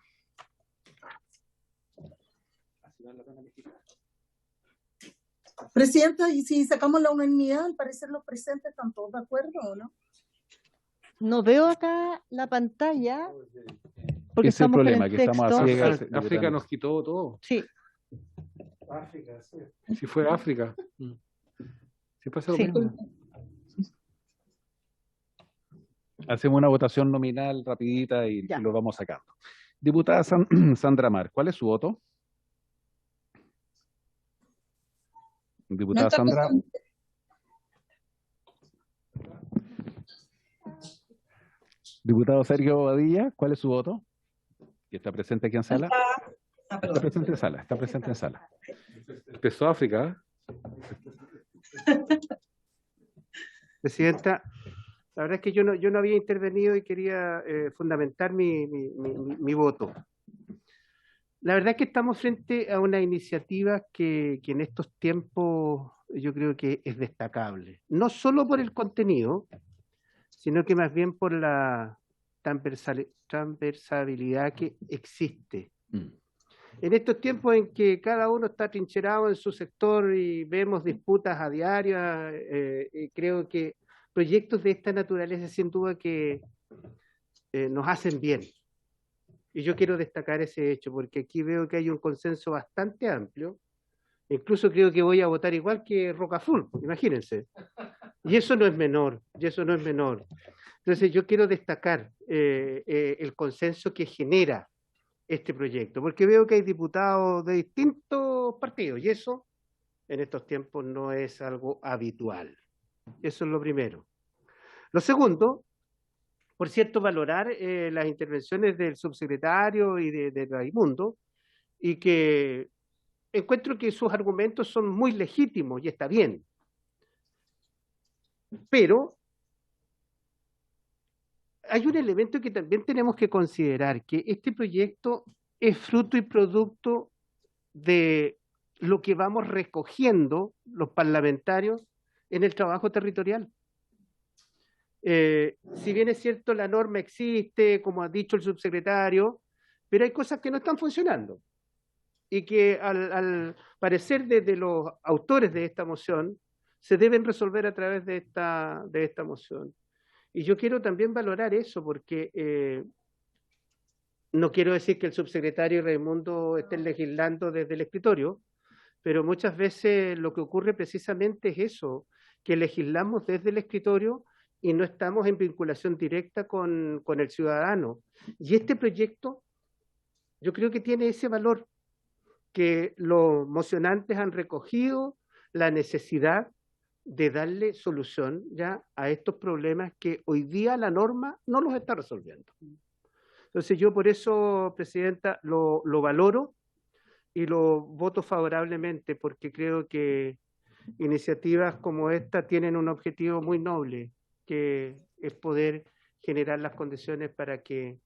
Presidenta, y si sacamos la unanimidad, al parecer los presentes están todos de acuerdo, ¿o no? No veo acá la pantalla porque Ese es el estamos con problema, el que estamos a texto. ciegas. África nos quitó todo. Sí, África, sí. Si fue África. Si pasa lo Sí. mismo. Hacemos una votación nominal rapidita y Ya. lo vamos sacando. Diputada Sandra Mar, ¿cuál es su voto? Diputada está Sandra. presente. Diputado Sergio Bobadilla, ¿cuál es su voto? ¿Que está presente aquí en sala? Está Perdón. presente en sala, está presente en sala. Empezó África. Presidenta, la verdad es que yo no había intervenido y quería fundamentar mi voto. La verdad es que estamos frente a una iniciativa que en estos tiempos yo creo que es destacable. No solo por el contenido, sino que más bien por la transversalidad que existe. En estos tiempos en que cada uno está trincherado en su sector y vemos disputas a diario, creo que proyectos de esta naturaleza sin duda que nos hacen bien. Y yo quiero destacar ese hecho porque aquí veo que hay un consenso bastante amplio. Incluso creo que voy a votar igual que Rocaful, imagínense. Y eso no es menor, Entonces yo quiero destacar el consenso que genera este proyecto, porque veo que hay diputados de distintos partidos y eso en estos tiempos no es algo habitual. Eso es lo primero. Lo segundo, por cierto, valorar las intervenciones del subsecretario y de Raimundo, y que encuentro que sus argumentos son muy legítimos y está bien. Pero hay un elemento que también tenemos que considerar, que este proyecto es fruto y producto de lo que vamos recogiendo los parlamentarios en el trabajo territorial. Si bien es cierto, la norma existe, como ha dicho el subsecretario, pero hay cosas que no están funcionando y que al parecer de los autores de esta moción se deben resolver a través de esta moción. Y yo quiero también valorar eso porque no quiero decir que el subsecretario Raimundo esté legislando desde el escritorio, pero muchas veces lo que ocurre precisamente es eso, que legislamos desde el escritorio y no estamos en vinculación directa con el ciudadano. Y este proyecto, yo creo que tiene ese valor, que los mocionantes han recogido la necesidad de darle solución ya a estos problemas que hoy día la norma no los está resolviendo. Entonces yo por eso, Presidenta, lo valoro y lo voto favorablemente, porque creo que iniciativas como esta tienen un objetivo muy noble, que es poder generar las condiciones para que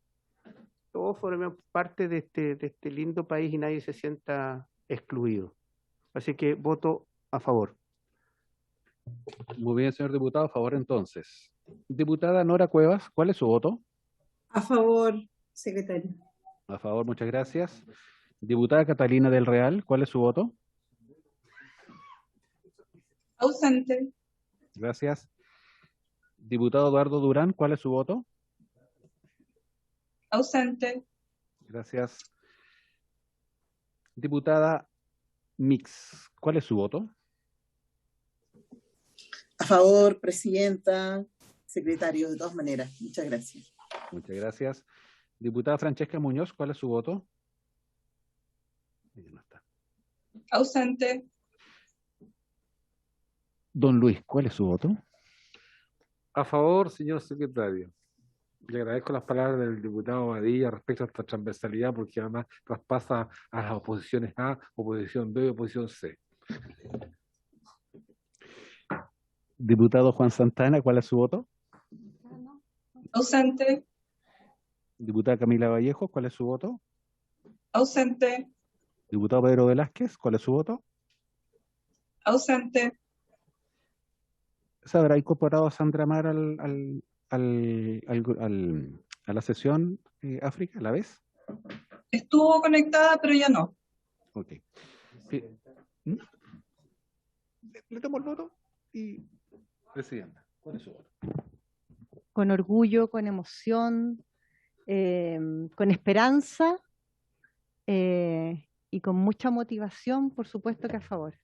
todos formemos parte de este lindo país y nadie se sienta excluido. Así que voto a favor. Muy bien, señor diputado, a favor entonces. Diputada Nora Cuevas, ¿cuál es su voto? A favor, secretario. A favor, muchas gracias. Diputada Catalina del Real, ¿cuál es su voto? Ausente. Gracias. Diputado Eduardo Durán, ¿cuál es su voto? Ausente. Gracias. Diputada Mix, ¿cuál es su voto? A favor, Presidenta, secretario, de todas maneras. Muchas gracias. Muchas gracias. Diputada Francesca Muñoz, ¿cuál es su voto? Ella no está. Ausente. Don Luis, ¿cuál es su voto? A favor, señor secretario. Le agradezco las palabras del diputado Badilla respecto a esta transversalidad, porque además traspasa a las oposiciones A, oposición B y oposición C. Diputado Juan Santana, ¿cuál es su voto? Ausente. Diputada Camila Vallejo, ¿cuál es su voto? Ausente. Diputado Pedro Velázquez, ¿cuál es su voto? Ausente. ¿Se habrá incorporado a Sandra Mar a la sesión África a la vez? Estuvo conectada, pero ya no. Ok. Sí. ¿Mm? Le tomo el voto y... Presidenta, ¿cuál es su voto? Con orgullo, con emoción, con esperanza y con mucha motivación, por supuesto que a favor.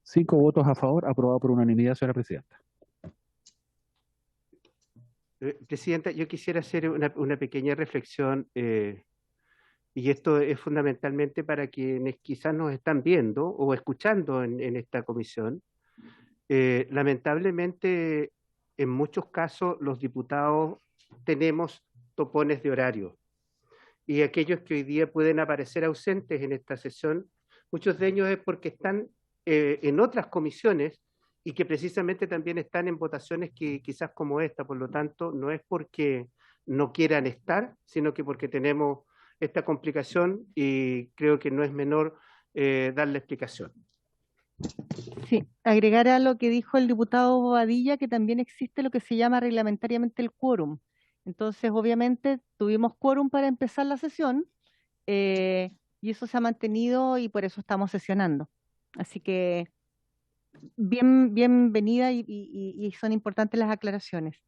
5 votos a favor, aprobado por unanimidad, señora Presidenta. Presidenta, yo quisiera hacer una pequeña reflexión, y esto es fundamentalmente para quienes quizás nos están viendo o escuchando en esta comisión. Lamentablemente, en muchos casos, los diputados tenemos topones de horario, y aquellos que hoy día pueden aparecer ausentes en esta sesión, muchos de ellos es porque están en otras comisiones y que precisamente también están en votaciones que quizás como esta. Por lo tanto, no es porque no quieran estar, sino que porque tenemos esta complicación y creo que no es menor darle explicación. Sí, agregar a lo que dijo el diputado Bobadilla, que también existe lo que se llama reglamentariamente el quórum. Entonces, obviamente, tuvimos quórum para empezar la sesión y eso se ha mantenido y por eso estamos sesionando. Así que bienvenida y son importantes las aclaraciones.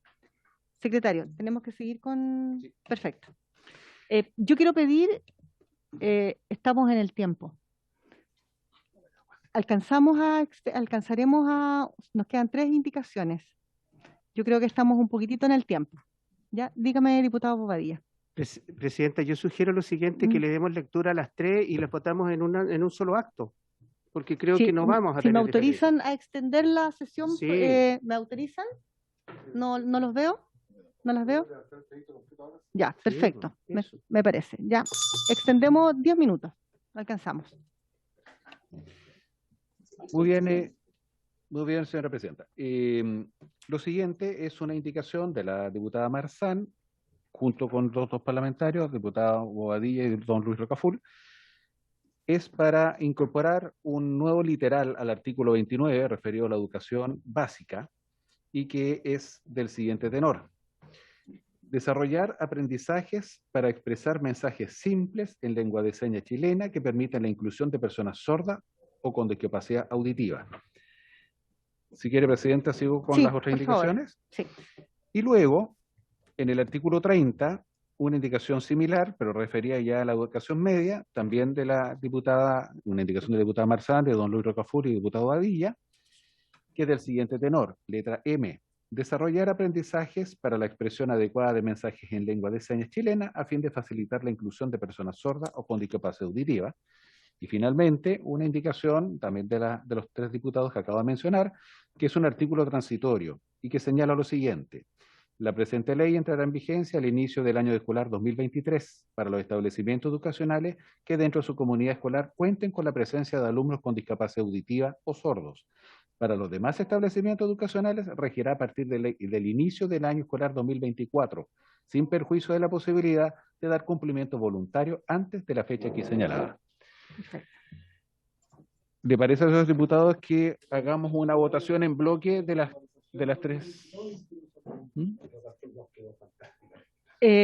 Secretario, tenemos que seguir con... Sí. Perfecto. Yo quiero pedir, estamos en el tiempo. Nos quedan 3 indicaciones. Yo creo que estamos un poquitito en el tiempo. Ya, dígame, diputado Bobadilla. Presidenta, yo sugiero lo siguiente, que le demos lectura a las 3 y las votamos en un solo acto, porque creo que no vamos a Si tener me autorizan a extender la sesión, Sí. ¿me autorizan? ¿No los veo? ¿No las veo? Ya, Sí, perfecto, eso. me parece. Ya, extendemos 10 minutos, alcanzamos. Muy bien, señora Presidenta. Lo siguiente es una indicación de la diputada Marzán, junto con los 2 parlamentarios, diputado Bobadilla y don Luis Rocaful, es para incorporar un nuevo literal al artículo 29 referido a la educación básica y que es del siguiente tenor: desarrollar aprendizajes para expresar mensajes simples en lengua de señas chilena que permitan la inclusión de personas sordas o con discapacidad auditiva. Si quiere, Presidenta, sigo con Sí, las otras por favor. indicaciones. Sí. Y luego, en el artículo 30, una indicación similar, pero refería ya a la educación media, también de la diputada, una indicación de la diputada Marzán, de don Luis Rocafuri y diputado Badilla, que es del siguiente tenor. Letra M. Desarrollar aprendizajes para la expresión adecuada de mensajes en lengua de señas chilena a fin de facilitar la inclusión de personas sordas o con discapacidad auditiva. Y finalmente, una indicación también de los 3 diputados que acabo de mencionar, que es un artículo transitorio y que señala lo siguiente. La presente ley entrará en vigencia al inicio del año escolar 2023 para los establecimientos educacionales que dentro de su comunidad escolar cuenten con la presencia de alumnos con discapacidad auditiva o sordos. Para los demás establecimientos educacionales regirá a partir del inicio del año escolar 2024, sin perjuicio de la posibilidad de dar cumplimiento voluntario antes de la fecha aquí señalada. ¿Le parece a los diputados que hagamos una votación en bloque de las 3?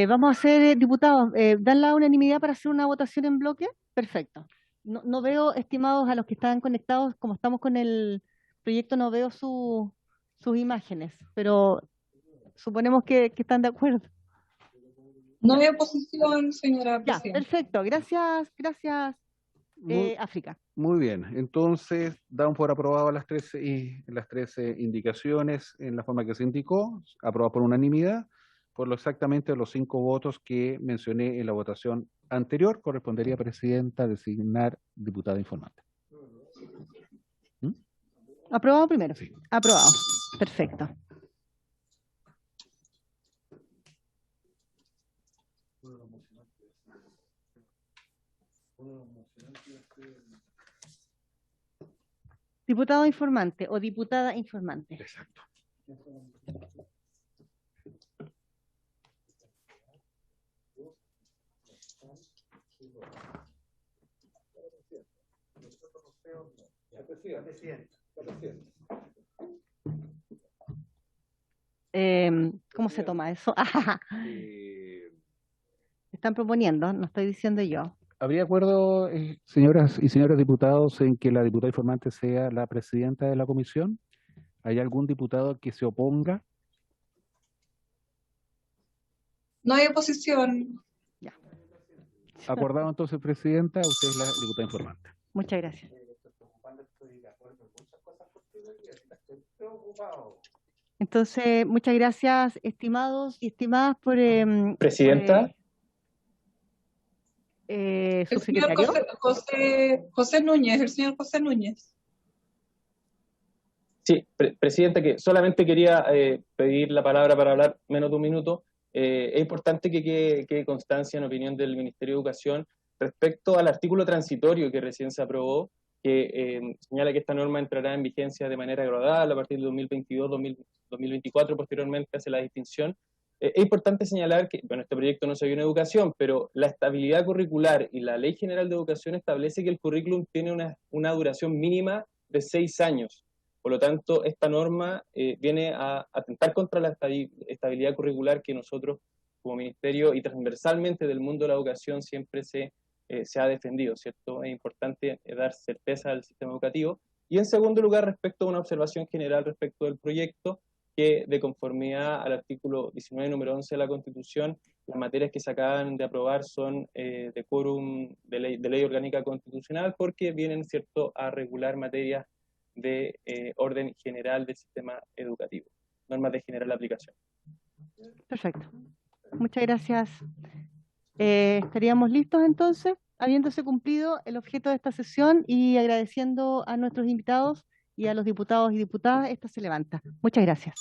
Vamos a hacer, diputados, ¿dan la unanimidad para hacer una votación en bloque? Perfecto. No veo, estimados, a los que están conectados, como estamos con el proyecto, no veo sus imágenes, pero suponemos que están de acuerdo. No hay oposición, señora Ya, presidenta. perfecto. Gracias, África. Muy bien, entonces damos por aprobado las 13 indicaciones en la forma que se indicó, aprobado por unanimidad, por lo exactamente los 5 votos que mencioné en la votación anterior. Correspondería, presidenta, designar diputada informante. ¿Aprobado primero? Sí. Aprobado. Perfecto. Diputado informante o diputada informante. Exacto. ¿Cómo se toma eso? Están proponiendo, no estoy diciendo yo. ¿Habría acuerdo, señoras y señores diputados, en que la diputada informante sea la presidenta de la comisión? ¿Hay algún diputado que se oponga? No hay oposición. Ya. Acordado entonces, presidenta, usted es la diputada informante. Muchas gracias. Entonces, muchas gracias, estimados y estimadas, por... Presidenta. El señor subsecretario. José Núñez, el señor José Núñez. Sí, presidenta, que solamente quería pedir la palabra para hablar menos de un minuto. Es importante que quede constancia en opinión del Ministerio de Educación respecto al artículo transitorio que recién se aprobó, que señala que esta norma entrará en vigencia de manera gradual a partir de 2022-2024, posteriormente hace la distinción. Es importante señalar que, bueno, este proyecto no se vio en educación, pero la estabilidad curricular y la Ley General de Educación establece que el currículum tiene una duración mínima de 6 años. Por lo tanto, esta norma viene a atentar contra la estabilidad curricular que nosotros, como Ministerio y transversalmente del mundo de la educación, siempre se ha defendido, ¿cierto? Es importante dar certeza al sistema educativo. Y en segundo lugar, respecto a una observación general respecto del proyecto, que de conformidad al artículo 19, número 11 de la Constitución, las materias que se acaban de aprobar son de quórum de ley orgánica constitucional, porque vienen, ¿cierto?, a regular materias de orden general del sistema educativo, normas de general aplicación. Perfecto. Muchas gracias. Estaríamos listos entonces, habiéndose cumplido el objeto de esta sesión y agradeciendo a nuestros invitados y a los diputados y diputadas. Esta se levanta. Muchas gracias.